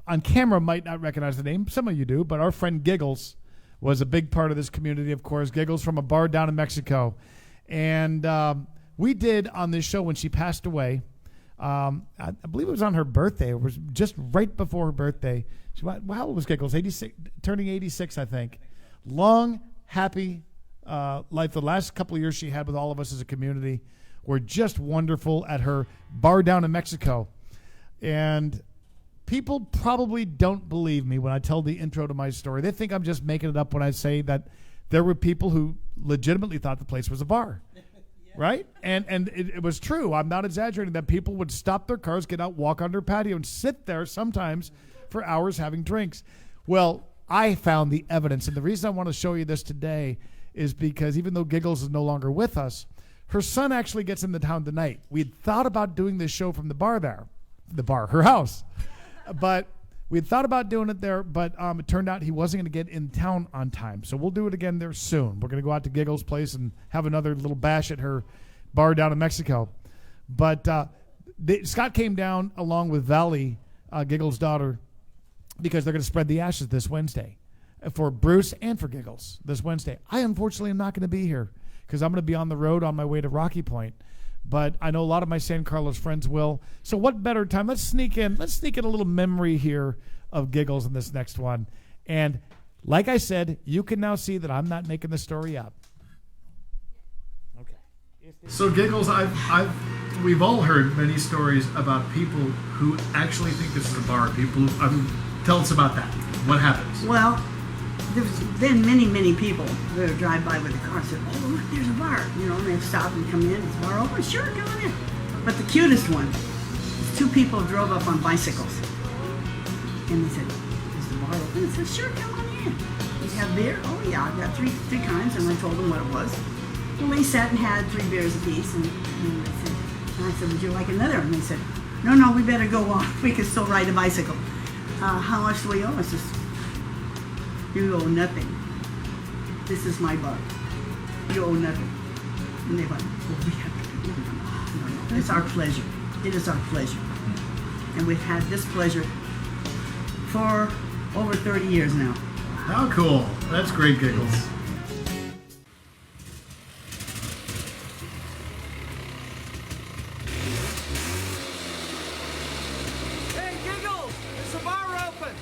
on camera might not recognize the name. Some of you do, but our friend Giggles was a big part of this community, of course. Giggles from a bar down in Mexico. And we did on this show when she passed away, I believe it was on her birthday. It was just right before her birthday. How old was Giggles? 86, turning 86, I think. Long, happy life. The last couple of years she had with all of us as a community were just wonderful at her bar down in Mexico. And people probably don't believe me when I tell the intro to my story. They think I'm just making it up when I say that there were people who legitimately thought the place was a bar. Right? And it was true. I'm not exaggerating that people would stop their cars, get out, walk on their patio, and sit there sometimes for hours having drinks. Well, I found the evidence. And the reason I want to show you this today is because even though Giggles is no longer with us, her son actually gets into town tonight. We had thought about doing this show from the bar there. The bar, her house. But we had thought about doing it there, but it turned out he wasn't going to get in town on time. So we'll do it again there soon. We're going to go out to Giggles' place and have another little bash at her bar down in Mexico. But Scott came down along with Valley, Giggles' daughter, because they're going to spread the ashes this Wednesday for Bruce and for Giggles this Wednesday. I unfortunately am not going to be here because I'm going to be on the road on my way to Rocky Point. But I know a lot of my San Carlos friends will. So what better time? Let's sneak in a little memory here of Giggles in this next one. And like I said, you can now see that I'm not making the story up. Okay. So Giggles, we've all heard many stories about people who actually think this is a bar. People, tell us about that. What happens? Well, there's been many people that would drive by with a car and say, oh, look, there's a bar. You know, and they'd stop and come in. Is the bar open? Sure, come on in. But the cutest one is two people drove up on bicycles. And they said, is the bar open? I said, sure, come on in. You have beer? Oh, yeah, I've got three kinds. And I told them what it was. Well, they sat and had 3 beers apiece. And I said, would you like another? And they said, no, we better go on. We can still ride a bicycle. How much do we owe? I said, you owe nothing. This is my bar. You owe nothing. And they went, well, we have to do it. No. It's our pleasure. It is our pleasure. And we've had this pleasure for over 30 years now. How cool. That's great, Giggles. Hey, Giggles! Is the bar open?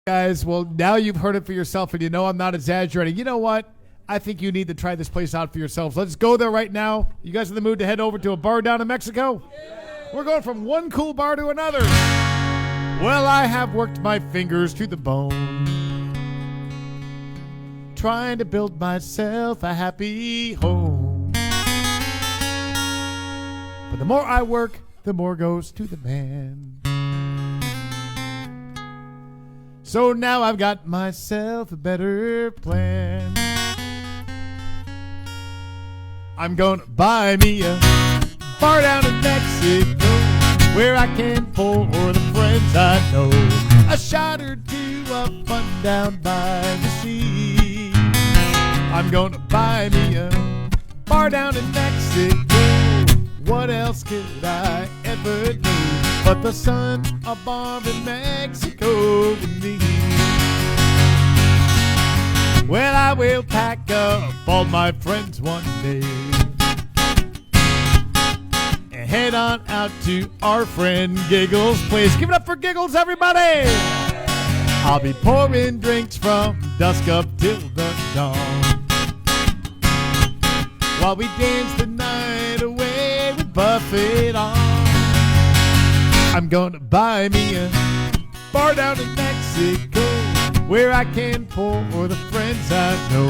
Guys, well, now you've heard it for yourself, and you know I'm not exaggerating. You know what? I think you need to try this place out for yourselves. Let's go there right now. You guys in the mood to head over to a bar down in Mexico? We're going from one cool bar to another. Well, I have worked my fingers to the bone, trying to build myself a happy home. But the more I work, the more goes to the man. So now I've got myself a better plan. I'm gonna buy me a bar down in Mexico where I can pour the friends I know a shot or two of fun down by the sea. I'm gonna buy me a bar down in Mexico. What else could I ever need but the sun, a bar in Mexico with me? Well, I will pack up all my friends one day and head on out to our friend Giggles' place. Give it up for Giggles, everybody! I'll be pouring drinks from dusk up till the dawn while we dance the night away with Buffett on. I'm gonna buy me a bar down in Mexico where I can pour the friends I know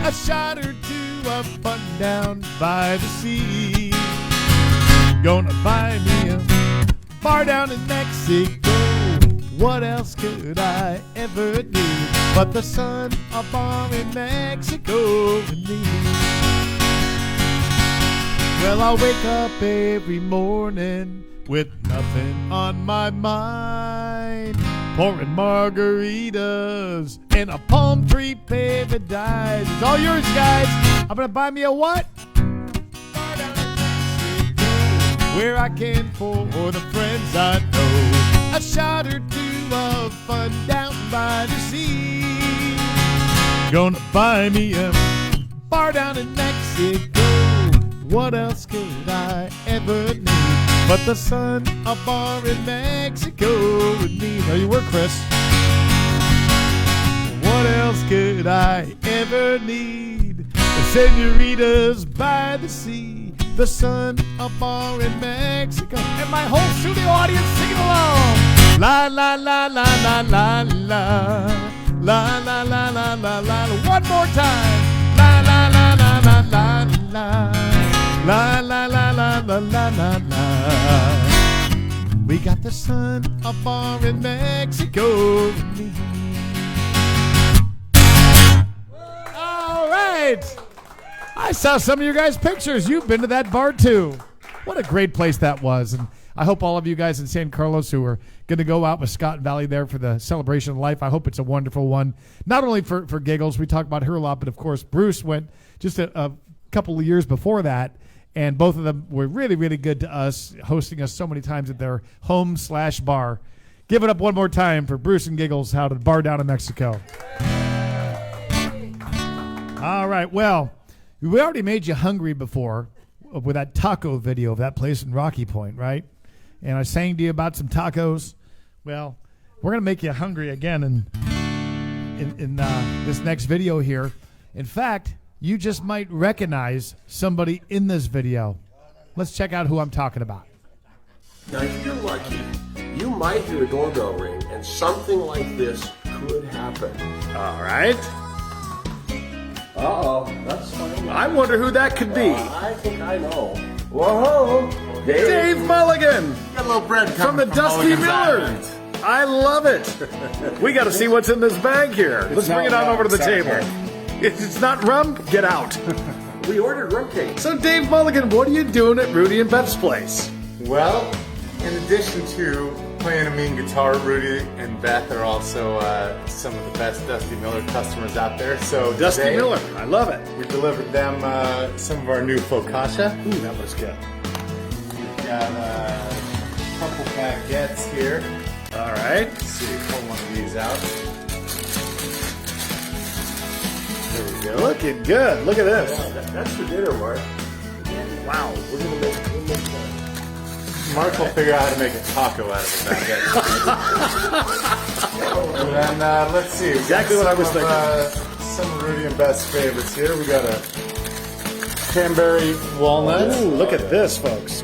a shot or two of fun down by the sea. Gonna buy me a bar down in Mexico. What else could I ever need but the sun, a bar in Mexico with me? Well, I'll wake up every morning with nothing on my mind, pouring margaritas in a palm tree paradise. It's all yours, guys. I'm gonna buy me a what? Where I can pour the friends I know a shot or two of fun down by the sea. Gonna buy me a bar down in Mexico. What else could I ever need but the sun, a bar in Mexico with me? There you were, Chris. What else could I ever need? The senoritas by the sea, the sun, a bar in Mexico, and my whole studio audience singing along. La la la la la la la la la la la la la. One more time. La la la la la la la. La la la la la la la la. We got the sun, a bar in Mexico with me. All right. I saw some of you guys' pictures. You've been to that bar too. What a great place that was. And I hope all of you guys in San Carlos who are going to go out with Scott Valley there for the celebration of life, I hope it's a wonderful one. Not only for Giggles, we talk about her a lot, but of course Bruce went just a couple of years before that. And both of them were really, really good to us, hosting us so many times at their home/bar. Give it up one more time for Bruce and Giggles out at the bar down in Mexico. All right, well, we already made you hungry before with that taco video of that place in Rocky Point, right? And I sang to you about some tacos. Well, we're going to make you hungry again in this next video here. In fact, you just might recognize somebody in this video. Let's check out who I'm talking about. Now, if you're lucky, you might hear the doorbell ring, and something like this could happen. All right. Uh-oh, that's funny. I wonder who that could be. I think I know. Whoa, Dave Mulligan Got a little bread from the Dusty Miller. I love it. We got to see what's in this bag here. Let's bring it on over to the table. If it's not rum, get out. We ordered rum cake. So, Dave Mulligan, what are you doing at Rudy and Beth's place? Well, in addition to playing a mean guitar, Rudy and Beth are also some of the best Dusty Miller customers out there. So Dusty today, Miller, I love it. We delivered them some of our new focaccia. Ooh, that was good. We've got a couple baguettes here. All right. Let's see, pull one of these out. There we go. Looking good. Look at this. That's for dinner, Mark. Wow. We're gonna make that. Mark will figure out how to make a taco out of the baguette. And then let's see. Exactly what I was thinking. Some of Rudy and Beth's favorites here. We got a cranberry walnut. Ooh, look at this, folks.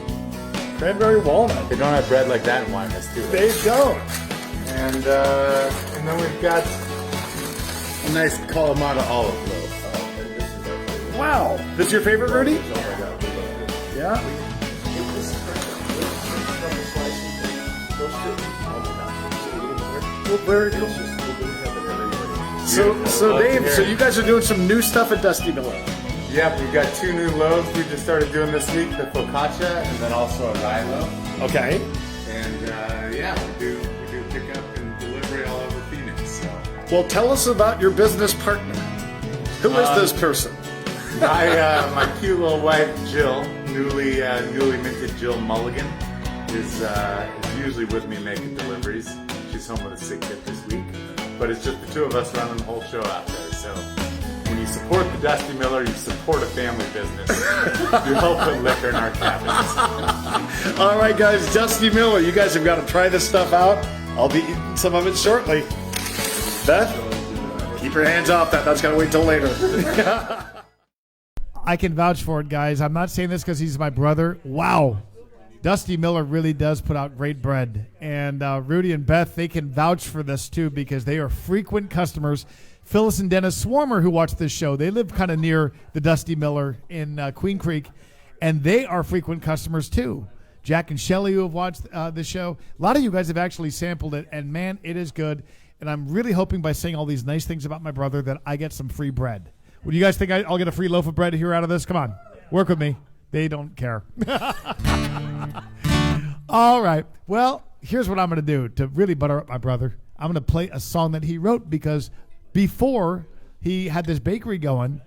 Cranberry walnut. They don't have bread like that in Wyoming, do they? They don't. And then we've got a nice Kalamata olive loaf. Wow. This your favorite, Rudy? Yeah. Well, very cool. So Dave, so you guys are doing some new stuff at Dusty Miller. Yep, we've got 2 new loaves we just started doing this week, the focaccia and then also a rye loaf. Okay. And yeah, we do pickup and delivery all over Phoenix. So. Well, tell us about your business partner. Who is this person? My cute little wife Jill, newly minted Jill Mulligan, is usually with me making deliveries. She's home with a sick kid this week, but it's just the 2 of us running the whole show out there. So when you support the Dusty Miller, you support a family business. You help put liquor in our cabins. All right, guys, Dusty Miller, you guys have got to try this stuff out. I'll be eating some of it shortly. Beth, keep your hands off that. That's got to wait till later. I can vouch for it, guys. I'm not saying this because he's my brother. Wow. Dusty Miller really does put out great bread. And Rudy and Beth, they can vouch for this, too, because they are frequent customers. Phyllis and Dennis Swarmer, who watch this show, they live kind of near the Dusty Miller in Queen Creek, and they are frequent customers, too. Jack and Shelly, who have watched the show. A lot of you guys have actually sampled it, and, man, it is good. And I'm really hoping by saying all these nice things about my brother that I get some free bread. Would you guys think I'll get a free loaf of bread here out of this? Come on, work with me. They don't care. All right. Well, here's what I'm going to do to really butter up my brother. I'm going to play a song that he wrote because before he had this bakery going,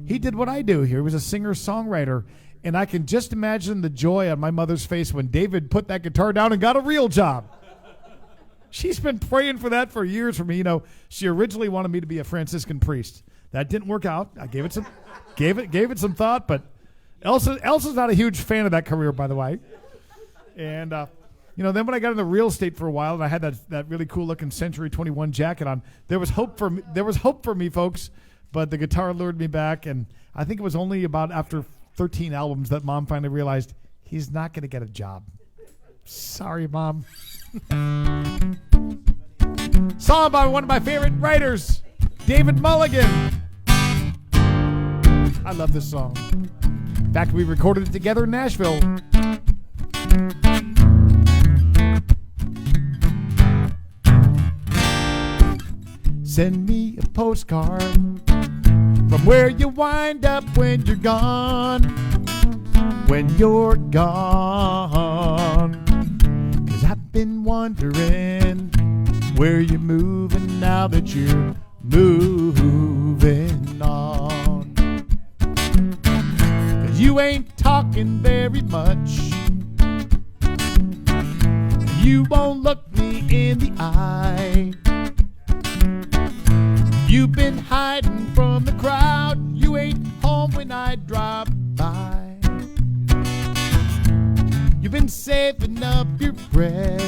he did what I do here. He was a singer-songwriter, and I can just imagine the joy on my mother's face when David put that guitar down and got a real job. She's been praying for that for years for me. You know, she originally wanted me to be a Franciscan priest. That didn't work out. I gave it some thought, but Elsa's not a huge fan of that career, by the way. And then when I got into real estate for a while and I had that really cool looking Century 21 jacket on, there was hope for me, folks. But the guitar lured me back, and I think it was only about after 13 albums that Mom finally realized he's not going to get a job. Sorry, Mom. Song by one of my favorite writers, David Mulligan. I love this song. In fact, we recorded it together in Nashville. Send me a postcard from where you wind up when you're gone. When you're gone. 'Cause I've been wondering where you're moving now that you're moving on. 'Cause you ain't talking very much. You won't look me in the eye. You've been hiding from the crowd. You ain't home when I drop by. You've been saving up your bread.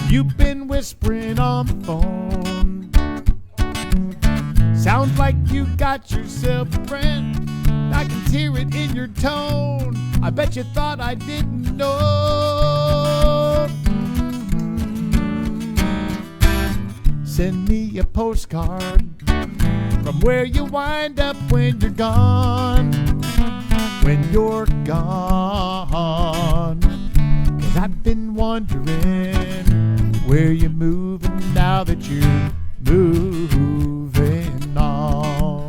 You've been whispering on the phone. Sounds like you got yourself a friend. I can hear it in your tone. I bet you thought I didn't know. Send me a postcard from where you wind up when you're gone. When you're gone. 'Cause I've been wondering where you're moving now that you're moving on.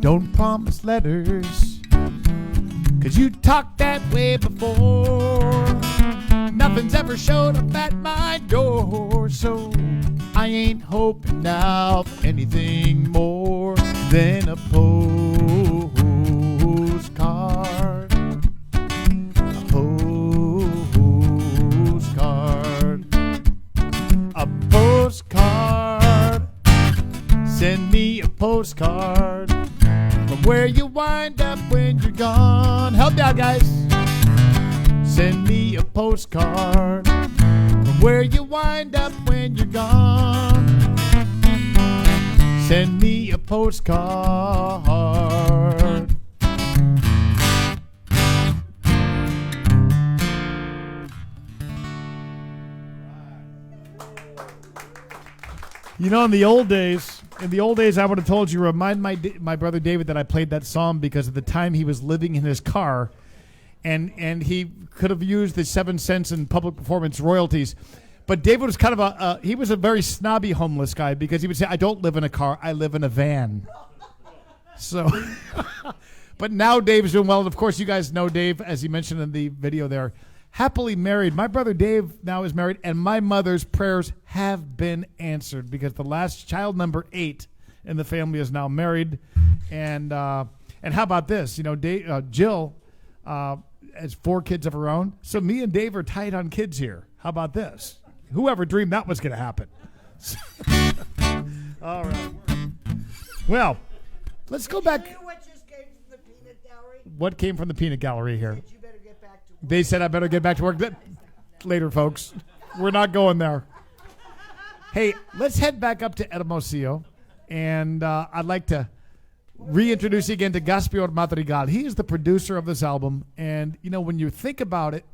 Don't promise letters, 'cause you talked that way before. Nothing's ever showed up at my door, so I ain't hoping now for anything more than a postcard. A postcard. A postcard. Send me a postcard from where you wind up when you're gone. Help me out, guys. Send me a postcard from where you wind up when you're gone. Send me a postcard. You know, in the old days, I would have told you, remind my brother David that I played that song because at the time he was living in his car, and he could have used the 7 cents in public performance royalties. But David was kind of he was a very snobby homeless guy because he would say, I don't live in a car, I live in a van. So, but now Dave's doing well. And of course, you guys know Dave, as he mentioned in the video there, happily married. My brother Dave now is married, and my mother's prayers have been answered because the last child, number 8 in the family, is now married. And how about this? You know, Jill has 4 kids of her own. So me and Dave are tight on kids here. How about this? Whoever dreamed that was going to happen? All right. Well, let's go back. What just came from the peanut gallery? What came from the peanut gallery here? You better get back to work. They said I better get back to work. Later, folks. We're not going there. Hey, let's head back up to Hermosillo. And I'd like to reintroduce you again to Gaspior Madrigal. He is the producer of this album. And, you know, when you think about it,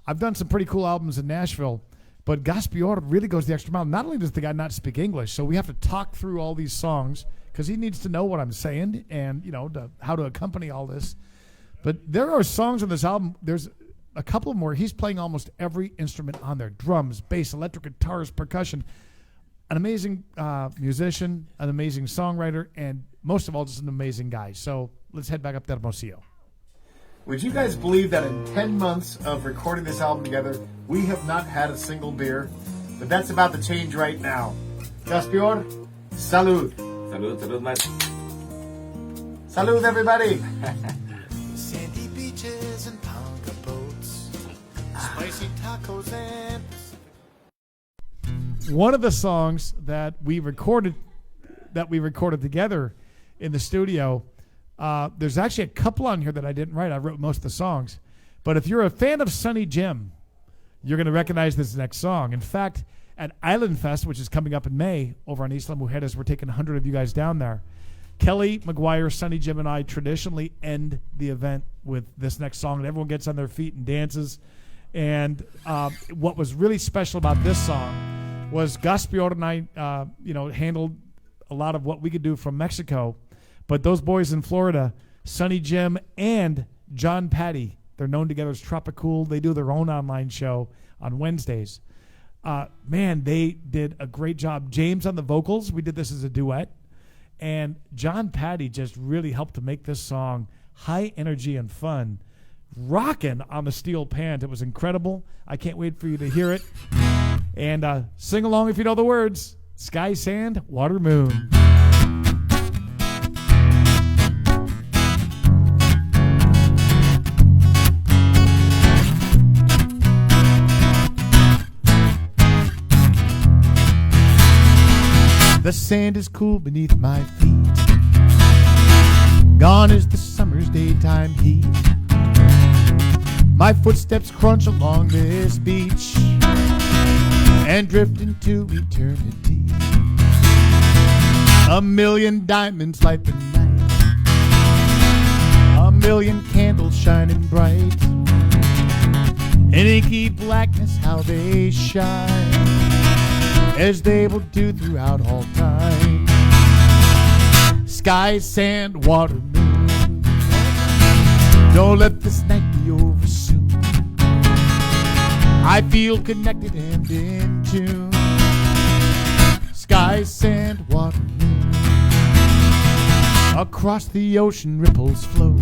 I've done some pretty cool albums in Nashville. But Gaspior really goes the extra mile. Not only does the guy not speak English, so we have to talk through all these songs because he needs to know what I'm saying and, you know, how to accompany all this. But there are songs on this album. There's a couple of them where he's playing almost every instrument on there. Drums, bass, electric guitars, percussion. An amazing musician, an amazing songwriter, and most of all, just an amazing guy. So let's head back up to Hermosillo. Would you guys believe that in 10 months of recording this album together, we have not had a single beer? But that's about to change right now. Gaspior, salud. Salud, maestro. Salud, everybody. Sandy beaches and ponga boats, spicy tacos and... One of the songs that we recorded together in the studio, there's actually a couple on here that I didn't write. I wrote most of the songs. But if you're a fan of Sonny Jim, you're going to recognize this next song. In fact, at Island Fest, which is coming up in May over on Isla Mujeres, we're taking 100 of you guys down there. Kelly McGuire, Sonny Jim, and I traditionally end the event with this next song, and everyone gets on their feet and dances. And what was really special about this song was Gaspior and I, handled a lot of what we could do from Mexico. But those boys in Florida, Sonny Jim and John Patty, they're known together as Tropicool. They do their own online show on Wednesdays. Man, they did a great job. James on the vocals, we did this as a duet. And John Patty just really helped to make this song high energy and fun. Rocking on the steel pan. It was incredible. I can't wait for you to hear it. And sing along if you know the words. Sky, Sand, Water, Moon. The sand is cool beneath my feet. Gone is the summer's daytime heat. My footsteps crunch along this beach and drift into eternity. A million diamonds light the night. A million candles shining bright. In inky blackness how they shine, as they will do throughout all time. Sky, sand, water, moon. Don't let this night be over soon. I feel connected and in tune. Sky, sand, water, moon. Across the ocean ripples flow,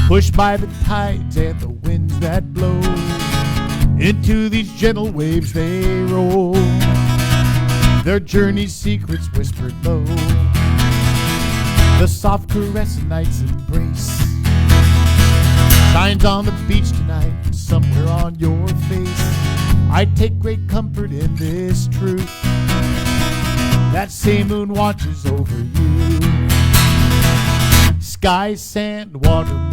pushed by the tides and the winds that blow. Into these gentle waves they roll, their journey's secrets whispered low. The soft caress of night's embrace shines on the beach tonight, somewhere on your face. I take great comfort in this truth, that same moon watches over you. Sky, sand, water, moon.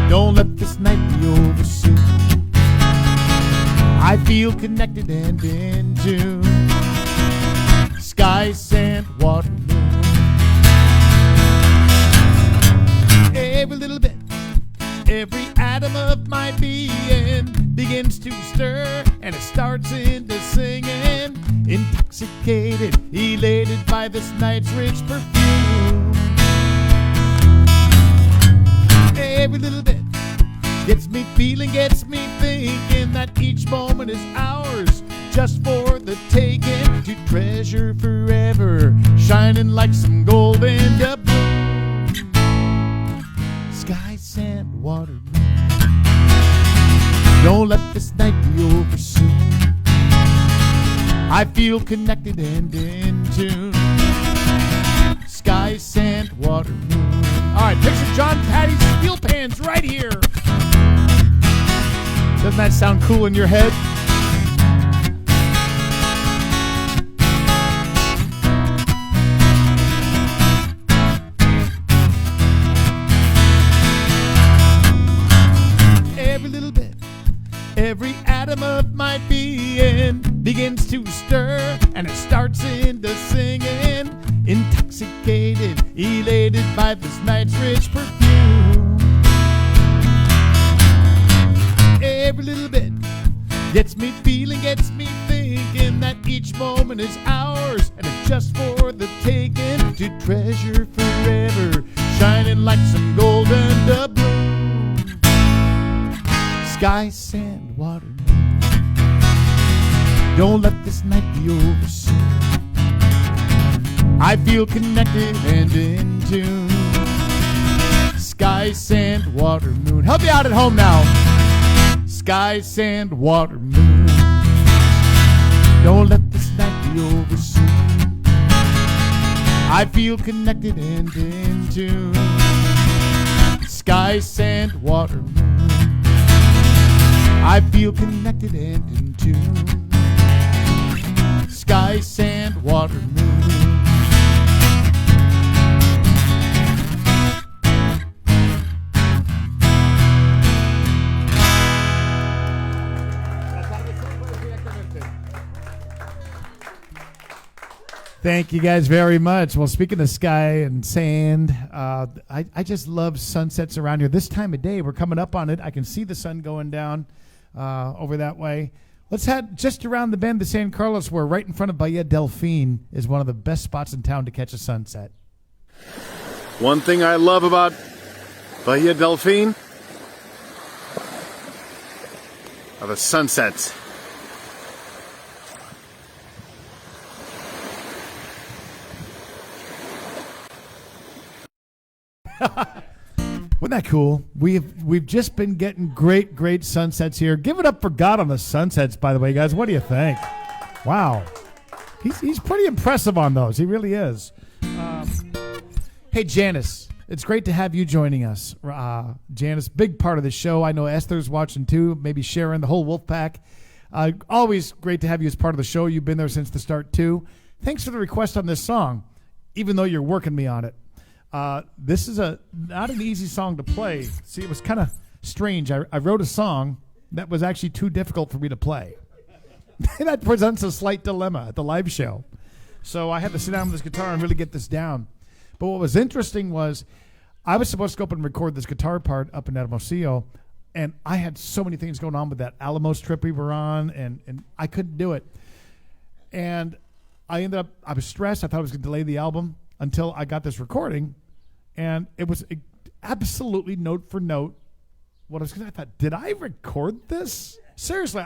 Don't let this night be over soon. I feel connected and in tune. Sky, sand, water, moon. Every little bit, every atom of my being begins to stir, and it starts into singing. Intoxicated, elated by this night's rich perfume. Every little bit gets me feeling, gets me thinking that each moment is ours, just for the taking, to treasure forever, shining like some golden doubloon. Sky, sand, water, moon. Don't let this night be over soon. I feel connected and in tune. Sky, sand, water, moon. All right, picture John Patty's steel pans right here. Doesn't that sound cool in your head? Every little bit, every atom of my being begins to stir, and it starts into singing. Intoxicated, elated by this night's rich perfume. Every little bit gets me feeling, gets me thinking that each moment is ours, and it's just for the taking, to treasure forever, shining like some golden doubloon. Sky, sand, water, moon. Don't let this night be over soon. I feel connected and in tune. Sky, sand, water, moon. Help me out at home now. Sky, sand, water, moon. Don't let this night be over soon. I feel connected and in tune. Sky, sand, water, moon. I feel connected and in tune. Sky, sand, water, moon. Thank you guys very much. Well, speaking of sky and sand, I just love sunsets around here. This time of day, we're coming up on it. I can see the sun going down over that way. Let's head just around the bend to San Carlos, where right in front of Bahia Delfin is one of the best spots in town to catch a sunset. One thing I love about Bahia Delfin are the sunsets. Wasn't that cool? We've just been getting great sunsets here. Give it up for God on the sunsets, by the way, guys. What do you think? Wow. He's pretty impressive on those. He really is. Hey, Janice, it's great to have you joining us. Janice, big part of the show. I know Esther's watching too, maybe Sharon, the whole wolf pack. Always great to have you as part of the show. You've been there since the start too. Thanks for the request on this song, even though you're working me on it. This is not an easy song to play. See, it was kind of strange. I wrote a song that was actually too difficult for me to play. That presents a slight dilemma at the live show. So I had to sit down with this guitar and really get this down. But what was interesting was I was supposed to go up and record this guitar part up in Hermosillo, and I had so many things going on with that Alamos trip we were on, and I couldn't do it. And I was stressed. I thought I was going to delay the album until I got this recording. And it was absolutely note for note what I was going to. I thought, did I record this? Seriously,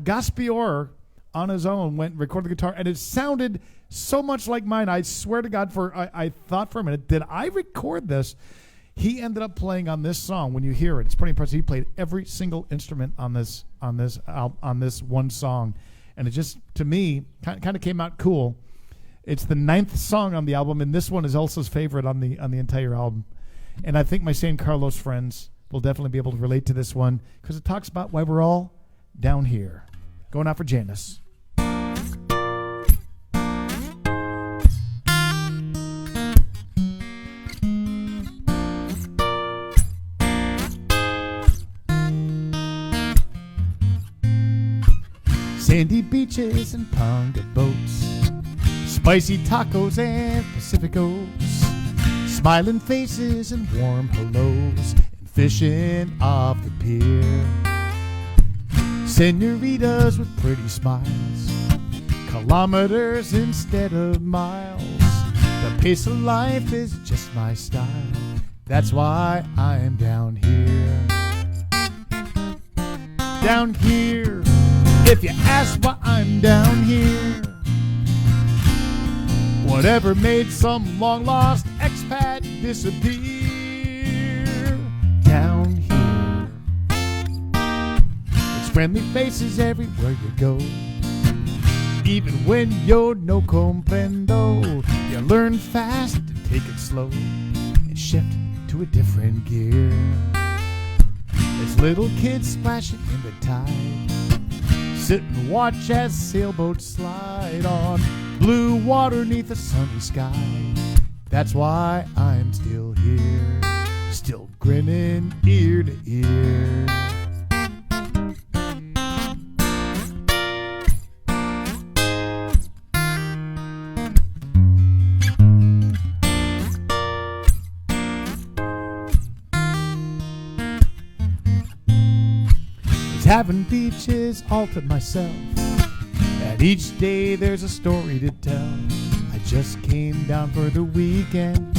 Gaspior on his own went and recorded the guitar, and it sounded so much like mine. I swear to God, I thought for a minute, did I record this? He ended up playing on this song. When you hear it, it's pretty impressive. He played every single instrument on this one song, and it just, to me, kind of came out cool. It's the 9th song on the album, and this one is Elsa's favorite on the entire album. And I think my San Carlos friends will definitely be able to relate to this one because it talks about why we're all down here. Going out for Janice. Sandy beaches and ponga boats, Spicy tacos and Pacificos, smiling faces and warm hellos, and fishing off the pier. Senoritas with pretty smiles, kilometers instead of miles. The pace of life is just my style. That's why I am down here. Down here, if you ask why I'm down here. Whatever made some long-lost expat disappear. Down here, it's friendly faces everywhere you go. Even when you're no comprendo, you learn fast to take it slow and shift to a different gear. There's little kids splashing in the tide, sit and watch as sailboats slide on blue water neath a sunny sky. That's why I'm still here, still grinning ear to ear. Having beaches all to myself, and each day there's a story to tell. I just came down for the weekend.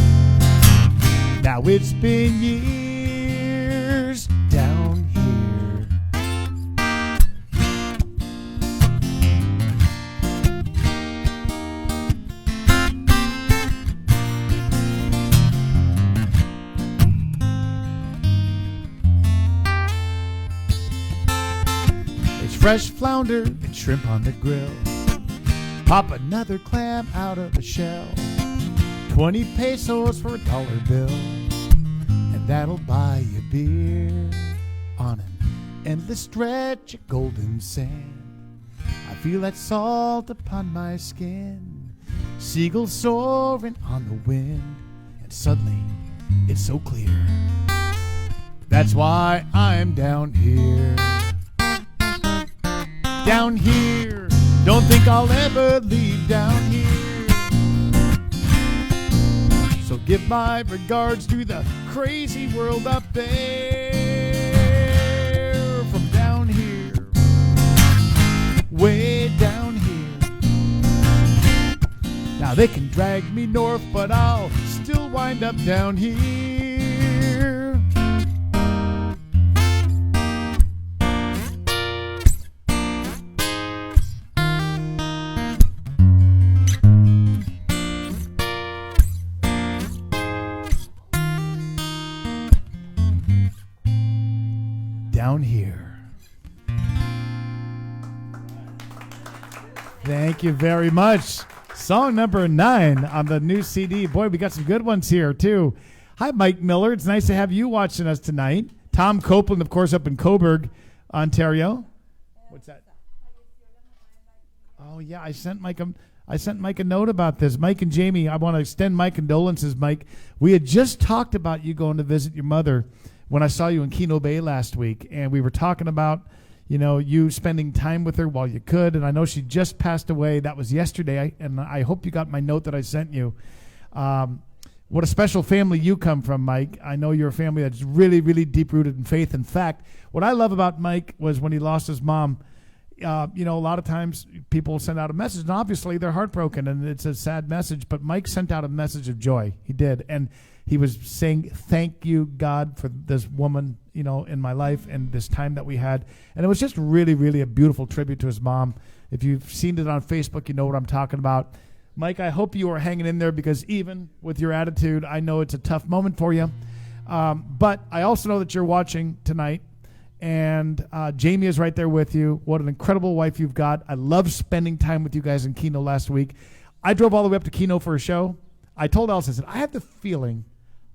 Now it's been years down here. Fresh flounder and shrimp on the grill. Pop another clam out of the shell. 20 pesos for a dollar bill, and that'll buy you beer. On an endless stretch of golden sand, I feel that salt upon my skin. Seagulls soaring on the wind, and suddenly it's so clear. That's why I'm down here. Down here, don't think I'll ever leave down here. So give my regards to the crazy world up there. From down here, way down here. Now they can drag me north, but I'll still wind up down here. Down here. Thank you very much. Song number 9 on the new CD. Boy, we got some good ones here, too. Hi, Mike Miller. It's nice to have you watching us tonight. Tom Copeland, of course, up in Coburg, Ontario. What's that? Oh, yeah, I sent Mike a note about this. Mike and Jamie, I want to extend my condolences, Mike. We had just talked about you going to visit your mother when I saw you in Keno Bay last week, and we were talking about, you spending time with her while you could, and I know she just passed away. That was yesterday, and I hope you got my note that I sent you. What a special family you come from, Mike. I know you're a family that's really, really deep-rooted in faith. In fact, what I love about Mike was when he lost his mom, a lot of times people send out a message, and obviously they're heartbroken, and it's a sad message, but Mike sent out a message of joy. He did, and he was saying, thank you, God, for this woman, in my life and this time that we had. And it was just really, really a beautiful tribute to his mom. If you've seen it on Facebook, you know what I'm talking about. Mike, I hope you are hanging in there, because even with your attitude, I know it's a tough moment for you. But I also know that you're watching tonight, and Jamie is right there with you. What an incredible wife you've got. I love spending time with you guys in Keno last week. I drove all the way up to Keno for a show. I told Elsa, I said, I have the feeling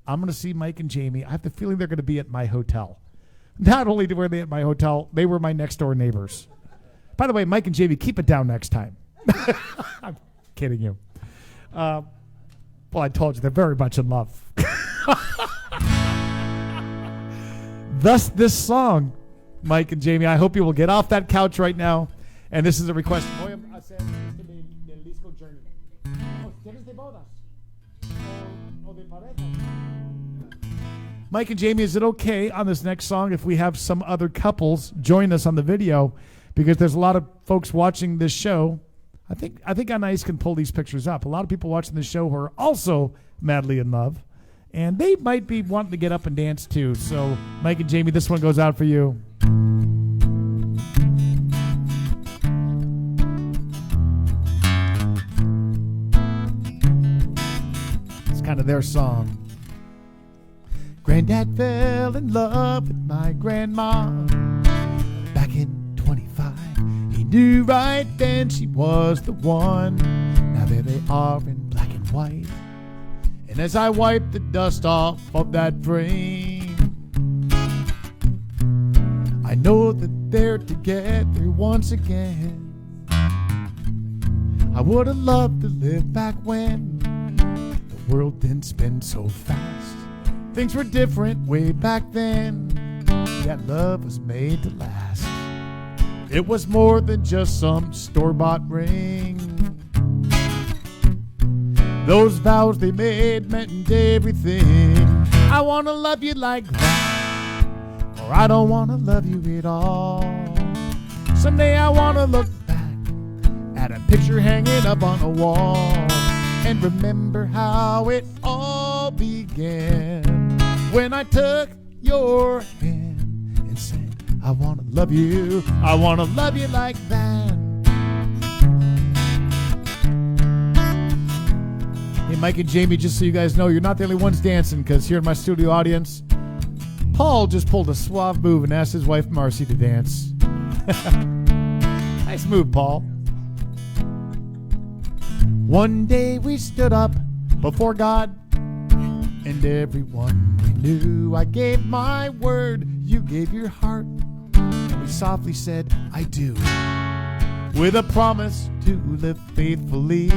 I'm going to see Mike and Jamie. I have the feeling they're going to be at my hotel. Not only were they at my hotel, they were my next door neighbors. By the way, Mike and Jamie, keep it down next time. I'm kidding you. Well, I told you, they're very much in love. Thus, this song, Mike and Jamie, I hope you will get off that couch right now. And this is a request. Voy a hacer este del disco Journey. ¿Quieres de bodas? O de parejas? Mike and Jamie, is it okay on this next song if we have some other couples join us on the video? Because there's a lot of folks watching this show. I think on Ice can pull these pictures up. A lot of people watching this show who are also madly in love. And they might be wanting to get up and dance too. So, Mike and Jamie, this one goes out for you. It's kind of their song. Granddad fell in love with my grandma back in 25. He knew right then she was the one. Now there they are in black and white. And as I wipe the dust off of that frame, I know that they're together once again. I would have loved to live back when the world didn't spin so fast. Things were different way back then. That love was made to last. It was more than just some store-bought ring. Those vows they made meant everything. I want to love you like that, or I don't want to love you at all. Someday I want to look back at a picture hanging up on a wall and remember how it all began. When I took your hand and said, I want to love you, I want to love you like that. Hey, Mike and Jamie, just so you guys know, you're not the only ones dancing, because here in my studio audience, Paul just pulled a suave move and asked his wife Marcy to dance. Nice move, Paul. One day we stood up before God and everyone we knew. I gave my word, you gave your heart, and we softly said, I do, with a promise to live faithfully.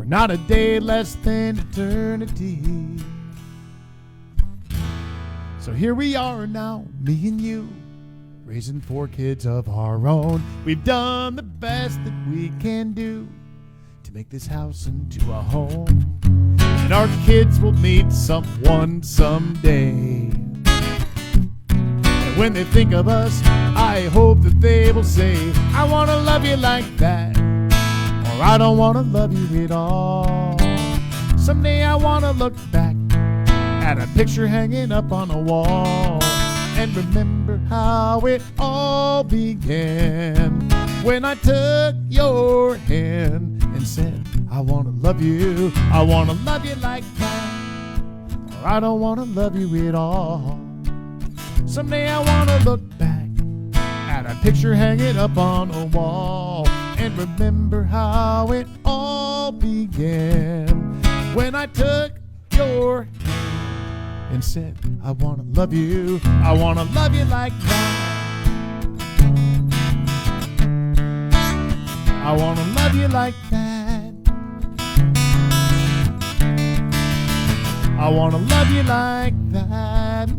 Not a day less than eternity. So here we are now, me and you, raising 4 kids of our own. We've done the best that we can do to make this house into a home. And our kids will meet someone someday. And when they think of us, I hope that they will say, I want to love you like that, or I don't want to love you at all. Someday I want to look back at a picture hanging up on a wall and remember how it all began. When I took your hand and said, I want to love you, I want to love you like that, or I don't want to love you at all. Someday I want to look back at a picture hanging up on a wall and remember how it all began. When I took your hand and said, I want to love you, I want to love you like that, I want to love you like that, I want to love you like that.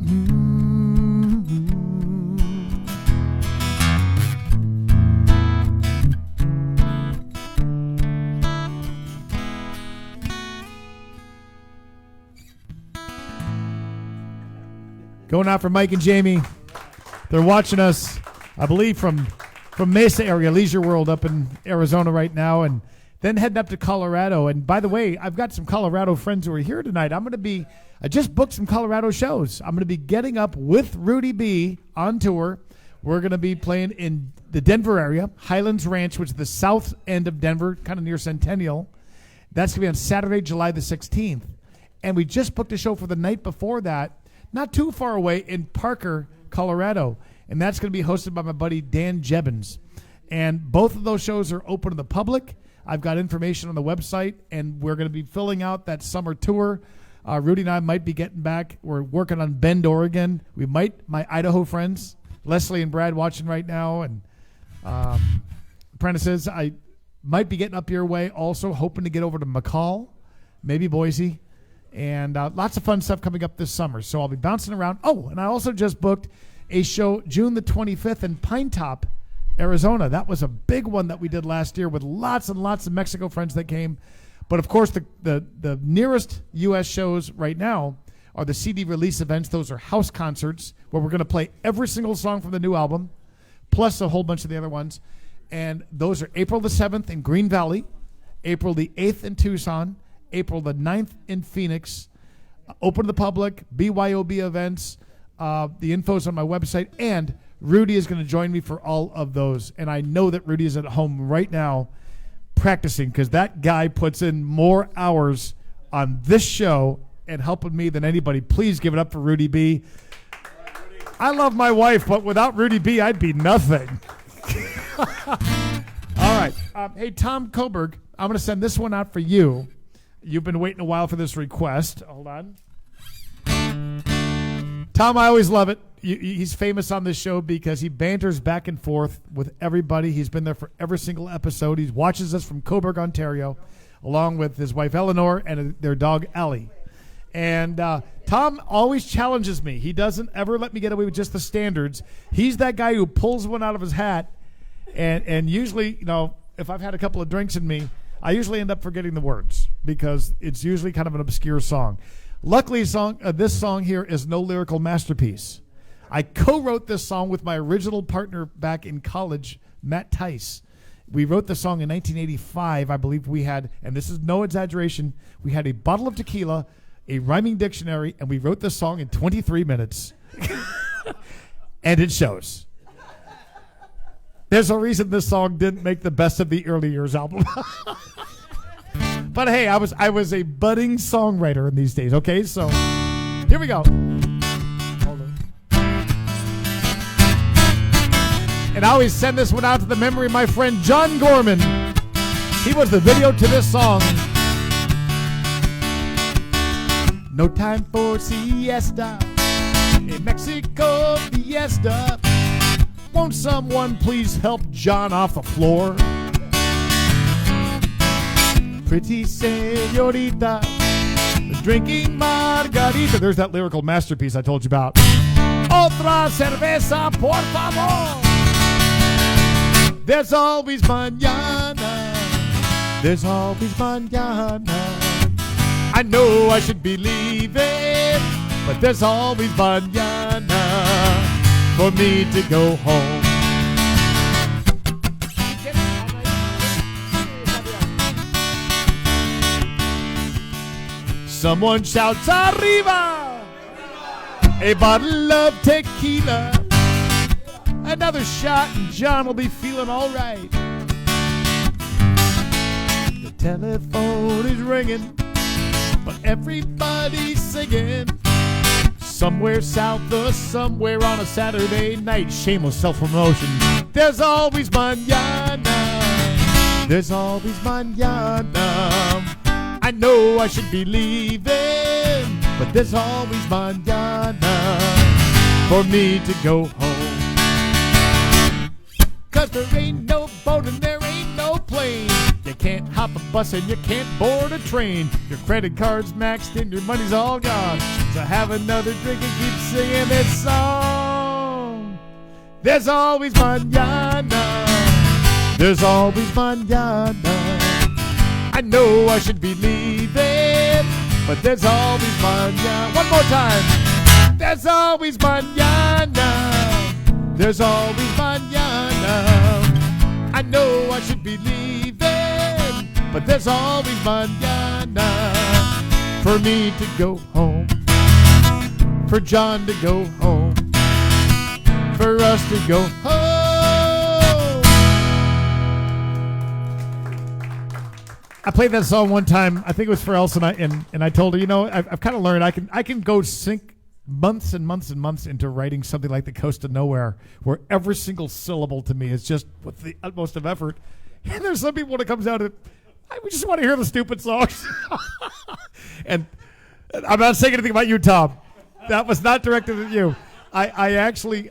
Going out for Mike and Jamie. They're watching us, I believe, from Mesa area, Leisure World up in Arizona right now, and then heading up to Colorado. And by the way, I've got some Colorado friends who are here tonight. I just booked some Colorado shows. I'm going to be getting up with Rudy B on tour. We're going to be playing in the Denver area, Highlands Ranch, which is the south end of Denver, kind of near Centennial. That's going to be on Saturday, July the 16th. And we just booked a show for the night before that, not too far away, in Parker, Colorado. And that's going to be hosted by my buddy Dan Jebbins. And both of those shows are open to the public. I've got information on the website, and we're going to be filling out that summer tour. Rudy and I might be getting back. We're working on Bend, Oregon. We might, my Idaho friends, Leslie and Brad watching right now, and apprentices, I might be getting up your way also, hoping to get over to McCall, maybe Boise. And lots of fun stuff coming up this summer. So I'll be bouncing around. Oh, and I also just booked a show June the 25th in Pine Top, Arizona. That was a big one that we did last year with lots and lots of Mexico friends that came. But of course, the nearest U.S. shows right now are the CD release events. Those are house concerts where we're going to play every single song from the new album, plus a whole bunch of the other ones. And those are April the 7th in Green Valley, April the 8th in Tucson, April the 9th in Phoenix. Open to the public, BYOB events. The info's on my website. And Rudy is going to join me for all of those. And I know that Rudy is at home right now practicing because that guy puts in more hours on this show and helping me than anybody. Please give it up for Rudy B. I love my wife, but without Rudy B, I'd be nothing. All right. Hey, Tom Koberg, I'm going to send this one out for you. You've been waiting a while for this request. Hold on. Tom, I always love it. He's famous on this show because he banters back and forth with everybody. He's been there for every single episode. He watches us from Coburg, Ontario, along with his wife Eleanor and their dog Allie. And Tom always challenges me. He doesn't ever let me get away with just the standards. He's that guy who pulls one out of his hat. And usually, you know, if I've had a couple of drinks in me, I usually end up forgetting the words because it's usually kind of an obscure song. Luckily, this song here is no lyrical masterpiece. I co-wrote this song with my original partner back in college, Matt Tice. We wrote the song in 1985. I believe we had, and this is no exaggeration, we had a bottle of tequila, a rhyming dictionary, and we wrote this song in 23 minutes. And it shows. There's a reason this song didn't make the best of the early years album. But hey, I was a budding songwriter in these days, okay? So here we go. Hold on. And I always send this one out to the memory of my friend John Gorman. He was the video to this song. No time for siesta, in Mexico fiesta. Won't someone please help John off the floor? Pretty señorita, drinking margarita. There's that lyrical masterpiece I told you about. Otra cerveza, por favor. There's always mañana. There's always mañana. I know I should be leaving, but there's always mañana for me to go home. Someone shouts arriba, a bottle of tequila, another shot and John will be feeling all right. The telephone is ringing, but everybody's singing. Somewhere south of somewhere on a Saturday night. Shameless self-promotion. There's always mañana. There's always mañana. I know I should be leaving, but there's always mañana for me to go home. 'Cause there ain't no boat and there ain't no plane. You can't hop a bus and you can't board a train. Your credit card's maxed and your money's all gone. So have another drink and keep singing this song. There's always mañana. There's always mañana. I know I should be leaving, but there's always mañana. One more time. There's always mañana. There's always mañana. I know I should be leaving, but there's always mañana for me to go home, for John to go home, for us to go home. I played that song one time. I think it was for Elsa, and I told her, you know, I've kind of learned I can go sink months and months and months into writing something like The Coast of Nowhere, where every single syllable to me is just with the utmost of effort. And there's some people when it comes out, we just want to hear the stupid songs. And I'm not saying anything about you, Tom. That was not directed at you. I actually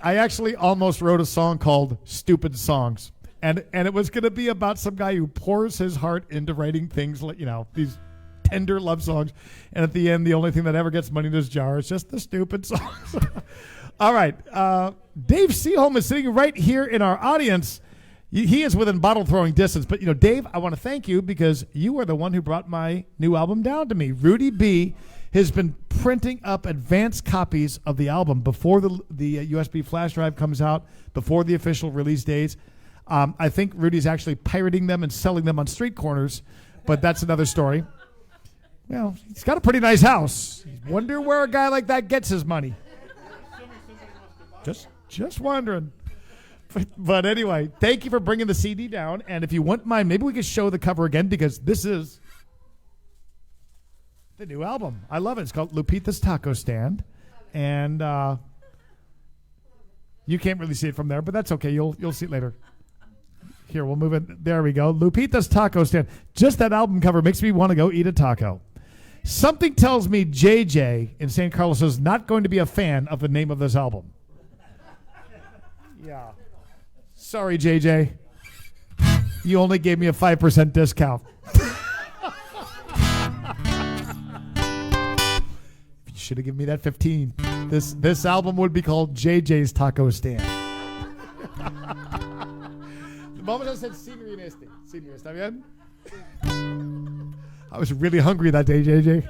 almost wrote a song called Stupid Songs. And it was going to be about some guy who pours his heart into writing things like, you know, these tender love songs. And at the end, the only thing that ever gets money in his jar is just the stupid songs. All right. Dave Seaholm is sitting right here in our audience. He is within bottle throwing distance. But, Dave, I want to thank you because you are the one who brought my new album down to me. Rudy B has been printing up advanced copies of the album before the USB flash drive comes out, before the official release dates. I think Rudy's actually pirating them and selling them on street corners, but that's another story. Well, he's got a pretty nice house. Wonder where a guy like that gets his money. Just wondering. But anyway, thank you for bringing the CD down. And if you wouldn't mind, maybe we could show the cover again because this is the new album. I love it. It's called Lupita's Taco Stand. And you can't really see it from there, but that's okay. You'll see it later. Here, we'll move it. There we go. Lupita's Taco Stand. Just that album cover makes me want to go eat a taco. Something tells me JJ in San Carlos is not going to be a fan of the name of this album. Yeah. Sorry, JJ. You only gave me a 5% discount. You should have given me that 15. This album would be called JJ's Taco Stand. Vamos a hacer senior en este. Senior, ¿está bien? I was really hungry that day, JJ.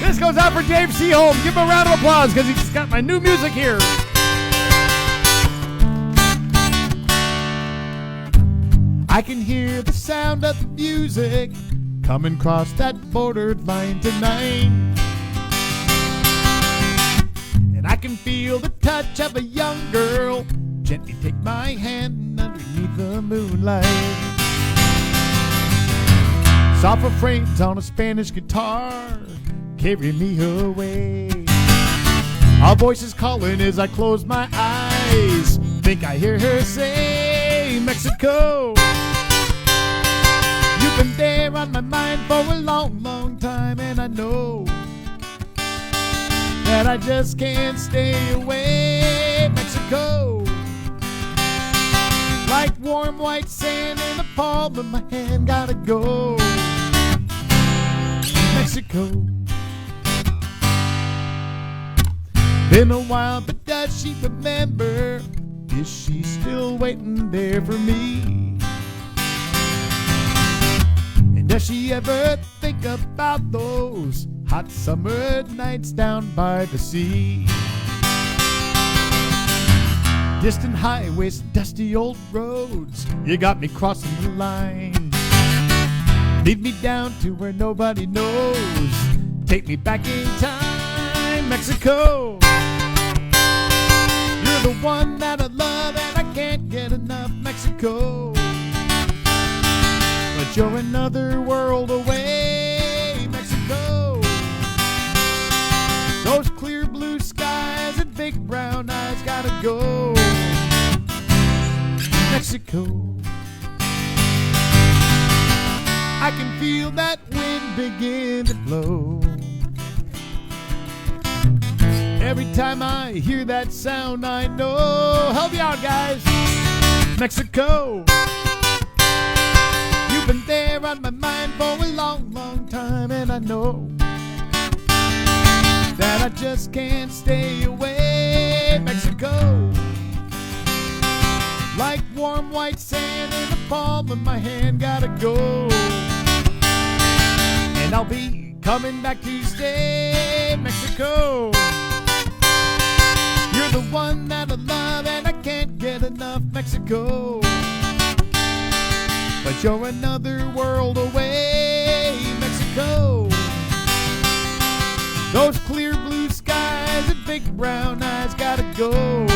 This goes out for Dave Seaholm. Give him a round of applause because he's got my new music here. I can hear the sound of the music coming across that bordered line tonight. And I can feel the touch of a young girl gently take my hand underneath the moonlight. Soft refrains on a Spanish guitar carry me away. Our voices calling as I close my eyes. Think I hear her say, Mexico. You've been there on my mind for a long, long time, and I know that I just can't stay away, Mexico. Like warm white sand in the palm of my hand, gotta go, Mexico. Been a while, but does she remember? Is she still waiting there for me? And does she ever think about those hot summer nights down by the sea? Distant highways, dusty old roads, you got me crossing the line. Lead me down to where nobody knows. Take me back in time, Mexico. You're the one that I love and I can't get enough, Mexico. But you're another world away, Mexico. Those clear blue skies and big brown eyes gotta go, Mexico. I can feel that wind begin to blow. Every time I hear that sound, I know. Help me out, guys. Mexico. You've been there on my mind for a long, long time, and I know that I just can't stay away, Mexico. Like warm white sand in the palm of my hand, gotta go. And I'll be coming back to stay, Mexico. You're the one that I love and I can't get enough, Mexico. But you're another world away, Mexico. Those clear blue skies and big brown eyes gotta go,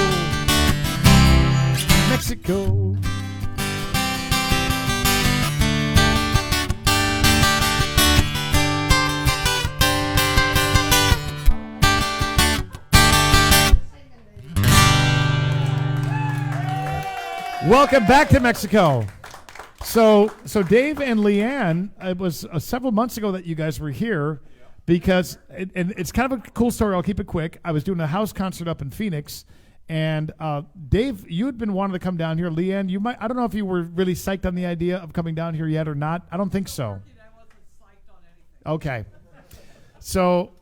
Mexico. Welcome back to Mexico. So Dave and Leanne, it was several months ago that you guys were here because, and it's kind of a cool story. I'll keep it quick. I was doing a house concert up in Phoenix, and Dave, you had been wanting to come down here. Leanne, I don't know if you were really psyched on the idea of coming down here yet or not. I don't think so. Okay. So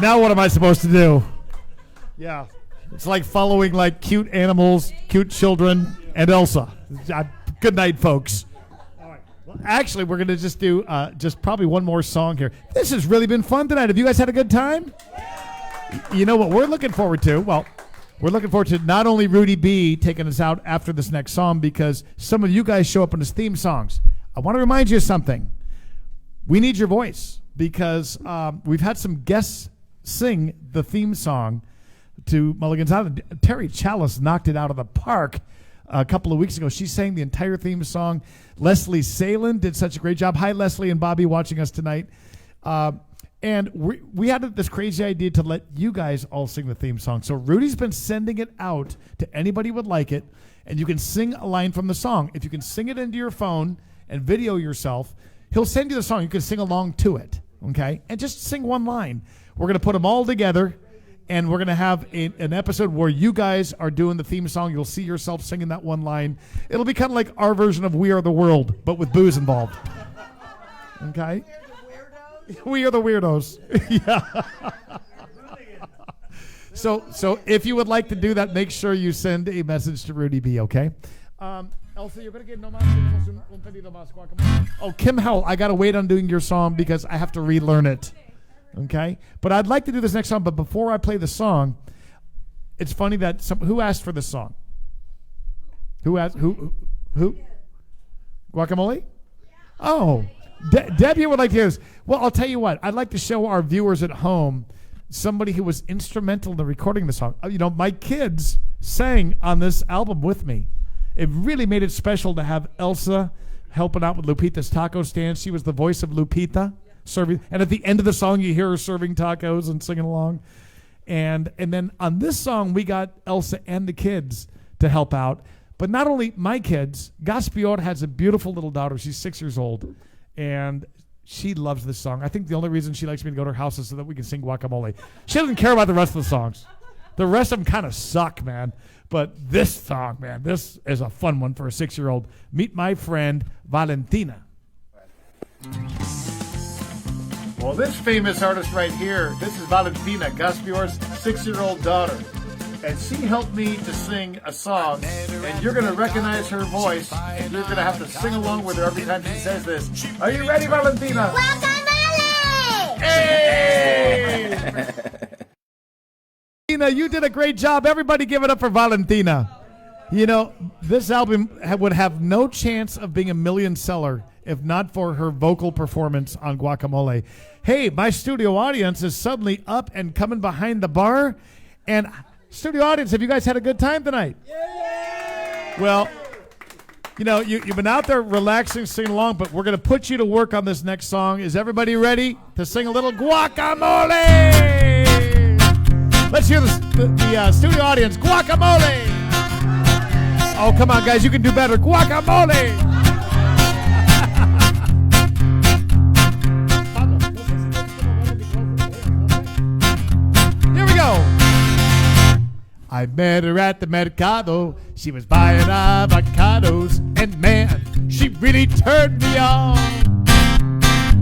Now what am I supposed to do? Yeah. It's like following like cute animals, cute children, and Elsa. Good night, folks. All right. Well, actually, we're going to just do just probably one more song here. This has really been fun tonight. Have you guys had a good time? You know what we're looking forward to? Well, we're looking forward to not only Rudy B taking us out after this next song, because some of you guys show up in his theme songs. I want to remind you of something. We need your voice because we've had some guests sing the theme song to Mulligan's Island. Terry Chalice knocked it out of the park a couple of weeks ago. She sang the entire theme song. Leslie Salen did such a great job. Hi, Leslie and Bobby watching us tonight. And we had this crazy idea to let you guys all sing the theme song. So Rudy's been sending it out to anybody who would like it, and you can sing a line from the song. If you can sing it into your phone and video yourself, he'll send you the song. You can sing along to it, okay? And just sing one line. We're going to put them all together, and we're going to have an episode where you guys are doing the theme song. You'll see yourself singing that one line. It'll be kind of like our version of We Are the World, but with booze involved. Okay? We are the weirdos. Yeah. So if you would like to do that, make sure you send a message to Rudy B, okay? Elsa, you're going to get no más un pedido más guacamole. Oh, Kim Howell, I got to wait on doing your song because I have to relearn it. Okay? But I'd like to do this next song, but before I play the song, it's funny that who asked for this song? Who asked? Who? Guacamole? Oh. Debbie would like to hear this. Well, I'll tell you what. I'd like to show our viewers at home somebody who was instrumental in the recording of the song. You know, my kids sang on this album with me. It really made it special to have Elsa helping out with Lupita's taco stand. She was the voice of Lupita serving, and at the end of the song, you hear her serving tacos and singing along. And then on this song, we got Elsa and the kids to help out. But not only my kids, Gaspior has a beautiful little daughter. She's 6 years old. And she loves this song. I think the only reason she likes me to go to her house is so that we can sing Guacamole. She doesn't care about the rest of the songs. The rest of them kind of suck, man. But this song, man, this is a fun one for a 6-year-old. Meet my friend, Valentina. Well, this famous artist right here, this is Valentina, Gaspior's 6-year-old daughter. And she helped me to sing a song, and you're going to recognize her voice, and you're going to have to sing along with her every time she says this. Are you ready, Valentina? Guacamole! Hey! Valentina, you did a great job. Everybody give it up for Valentina. You know, this album would have no chance of being a million seller if not for her vocal performance on Guacamole. Hey, my studio audience is suddenly up and coming behind the bar, and studio audience, have you guys had a good time tonight? Yeah. Well, you know, you've been out there relaxing, singing along, but we're going to put you to work on this next song. Is everybody ready to sing a little Guacamole? Let's hear the studio audience. Guacamole! Oh, come on, guys. You can do better. Guacamole! Here we go. I met her at the mercado. She was buying avocados, and man, she really turned me on.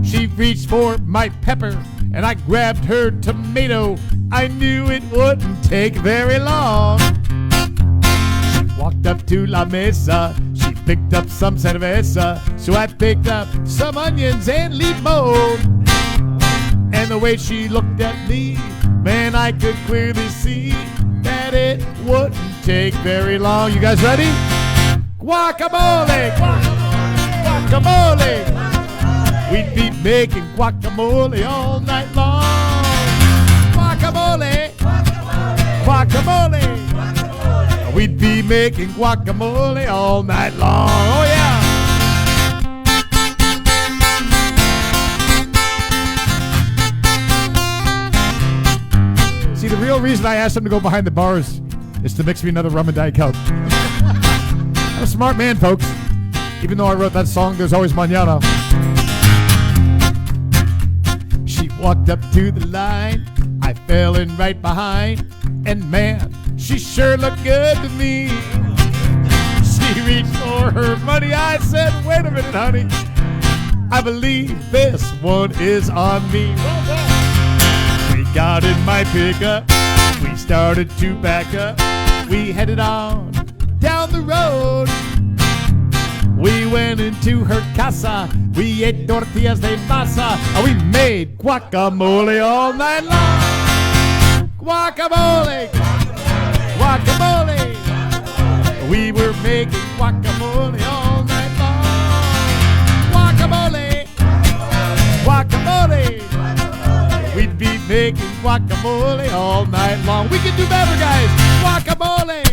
She reached for my pepper, and I grabbed her tomato. I knew it wouldn't take very long. She walked up to la mesa. She picked up some cerveza, so I picked up some onions and limon. And the way she looked at me, man, I could clearly see that it wouldn't take very long. You guys ready? Guacamole! Guacamole! We'd be making guacamole all night long. Guacamole! Guacamole! We'd be making guacamole all night long. Oh, yeah! See, the real reason I asked him to go behind the bars is to mix me another rum and Diet Coke. I'm a smart man, folks. Even though I wrote that song, There's Always Mañana. She walked up to the line. I fell in right behind. And man, she sure looked good to me. She reached for her money. I said, wait a minute, honey. I believe this one is on me. We got in my pickup. We started to back up. We headed on down the road. We went into her casa. We ate tortillas de masa. And we made guacamole all night long. Guacamole. Guacamole. We were making guacamole all night long. Guacamole. Guacamole. We'd be making guacamole all night long. We can do better, guys. Guacamole.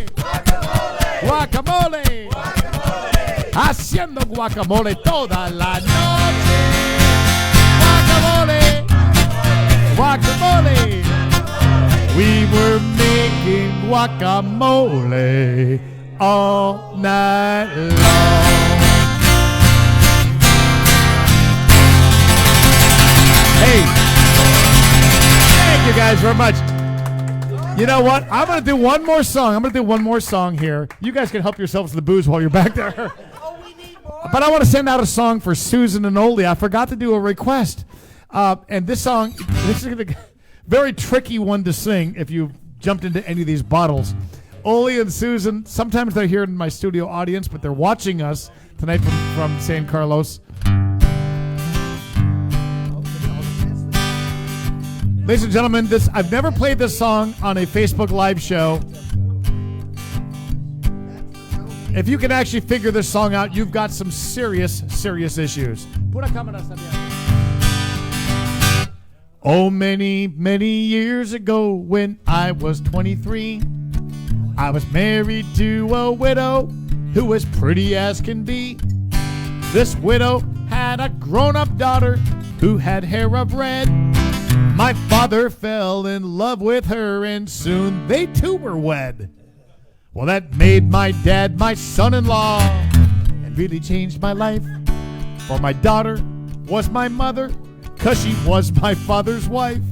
Guacamole. Haciendo guacamole toda la noche. Guacamole. Guacamole. We were making guacamole all night long. Hey, thank you guys very much. You know what? I'm going to do one more song. Here. You guys can help yourselves to the booze while you're back there. But I want to send out a song for Susan and Oli. I forgot to do a request. And this song, this is a very tricky one to sing if you jumped into any of these bottles. Oli and Susan, sometimes they're here in my studio audience, but they're watching us tonight from San Carlos. Ladies and gentlemen, I've never played this song on a Facebook Live show. If you can actually figure this song out, you've got some serious, serious issues. Oh, many, many years ago when I was 23, I was married to a widow who was pretty as can be. This widow had a grown-up daughter who had hair of red. My father fell in love with her and soon they too were wed. Well, that made my dad my son-in-law and really changed my life. For my daughter was my mother, 'cause she was my father's wife.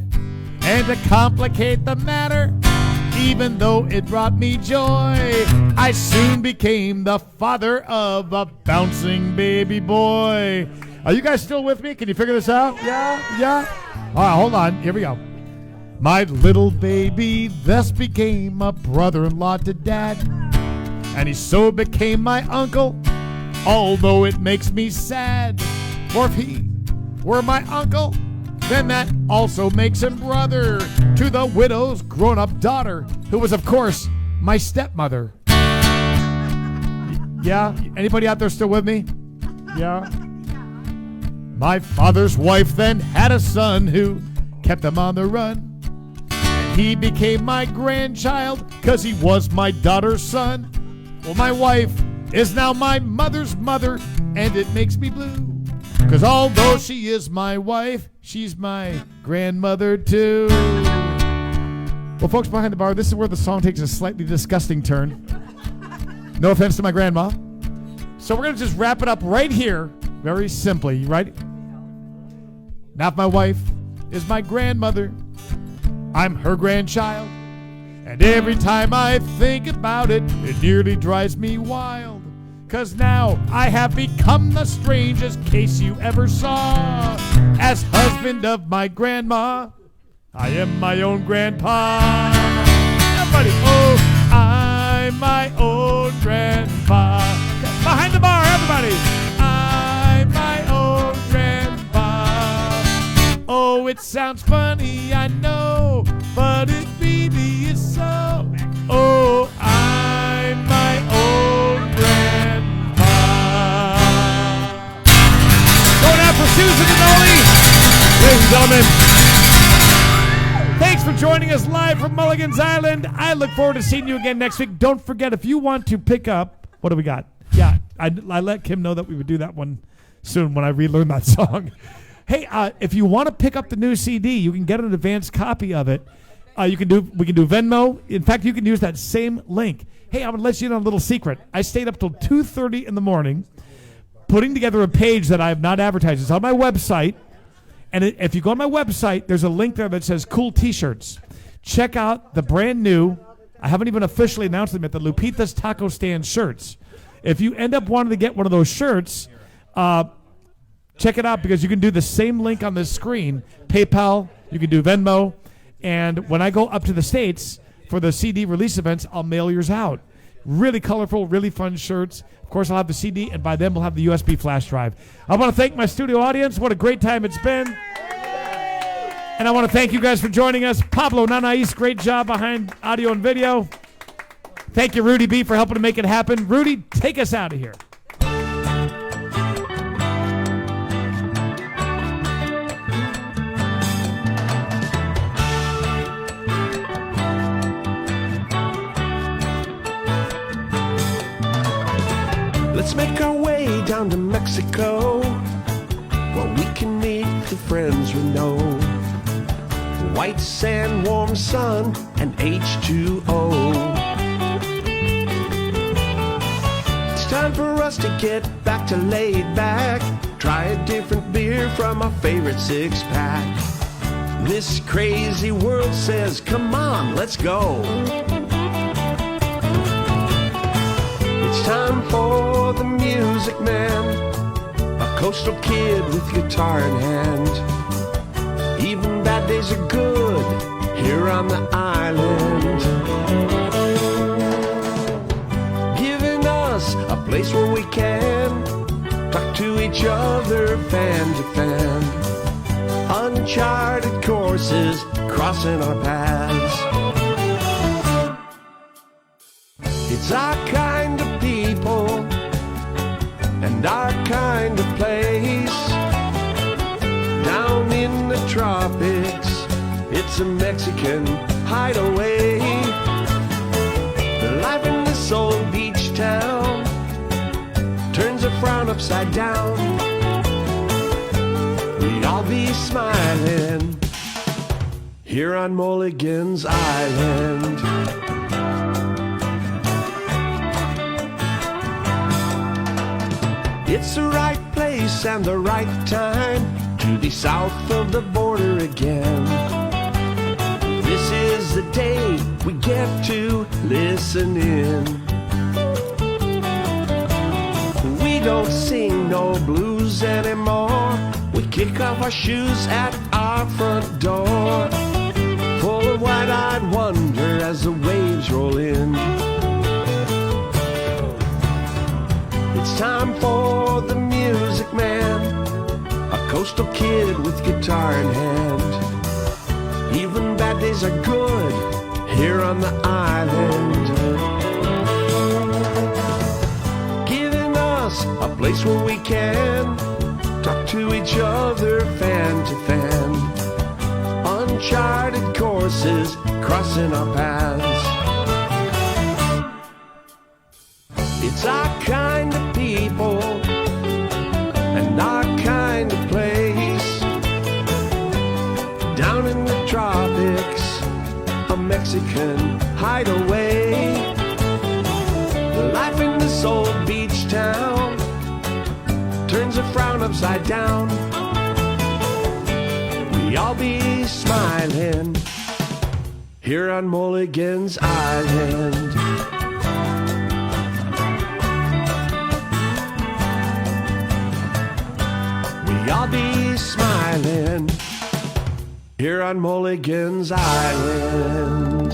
And to complicate the matter, even though it brought me joy, I soon became the father of a bouncing baby boy. Are you guys still with me? Can you figure this out? Yeah? All right, hold on. Here we go. My little baby thus became a brother-in-law to Dad, and he so became my uncle, although it makes me sad. For if he were my uncle, then that also makes him brother to the widow's grown-up daughter, who was, of course, my stepmother. Yeah? Anybody out there still with me? Yeah? My father's wife then had a son who kept him on the run. He became my grandchild 'cause he was my daughter's son. Well, my wife is now my mother's mother, and it makes me blue. 'Cause although she is my wife, she's my grandmother too. Well, folks behind the bar, this is where the song takes a slightly disgusting turn. No offense to my grandma. So we're going to just wrap it up right here, very simply. You ready? Now if my wife is my grandmother, I'm her grandchild, and every time I think about it, it nearly drives me wild. 'Cause now I have become the strangest case you ever saw. As husband of my grandma, I am my own grandpa. Everybody, oh, I'm my own grandpa. Behind the bar, everybody. I'm my own grandpa. Oh, it sounds funny, I know, but it really is so. Oh, I'm my own grandpa. Going out for Susan and Oli. Ladies and gentlemen, thanks for joining us live from Mulligan's Island. I look forward to seeing you again next week. Don't forget, if you want to pick up, what do we got? Yeah, I let Kim know that we would do that one soon when I relearn that song. Hey, if you want to pick up the new CD, you can get an advanced copy of it. We can do Venmo. In fact, you can use that same link. Hey, I'm going to let you in on a little secret. I stayed up till 2:30 in the morning putting together a page that I have not advertised. It's on my website. And if you go on my website, there's a link there that says cool T-shirts. Check out the brand new, I haven't even officially announced them yet, the Lupita's Taco Stand shirts. If you end up wanting to get one of those shirts, check it out, because you can do the same link on the screen. PayPal, you can do Venmo, And when I go up to the States for the CD release events, I'll mail yours out. Really colorful, really fun shirts. Of course, I'll have the CD, and by then we'll have the USB flash drive. I want to thank my studio audience. What a great time it's been. And I want to thank you guys for joining us. Pablo Nanais, great job behind audio and video. Thank you, Rudy B, for helping to make it happen. Rudy, take us out of here. Let's make our way down to Mexico, where we can meet the friends we know. White sand, warm sun, and H2O. It's time for us to get back to laid back. Try a different beer from our favorite six-pack. This crazy world says, come on, let's go. It's time for the Music Man, a coastal kid with guitar in hand. Even bad days are good here on the island. Giving us a place where we can talk to each other fan to fan. Uncharted courses crossing our paths. It's our kind of people and our kind of place. Down in the tropics, it's a Mexican hideaway. The life in this old beach town turns a frown upside down. We'd all be smiling here on Mulligan's Island. It's the right place and the right time to be south of the border again. This is the day we get to listen in. We don't sing no blues anymore. We kick off our shoes at our front door, full of wide-eyed wonder as the waves roll in. It's time for the Music Man, a coastal kid with guitar in hand. Even bad days are good here on the island. Giving us a place where we can talk to each other fan to fan. Uncharted courses crossing our paths. It's our kind of people and our kind of place. Down in the tropics, a Mexican hideaway. Life in this old beach town turns a frown upside down. We all be smiling here on Mulligan's Island. I'll be smiling here on Mulligan's Island.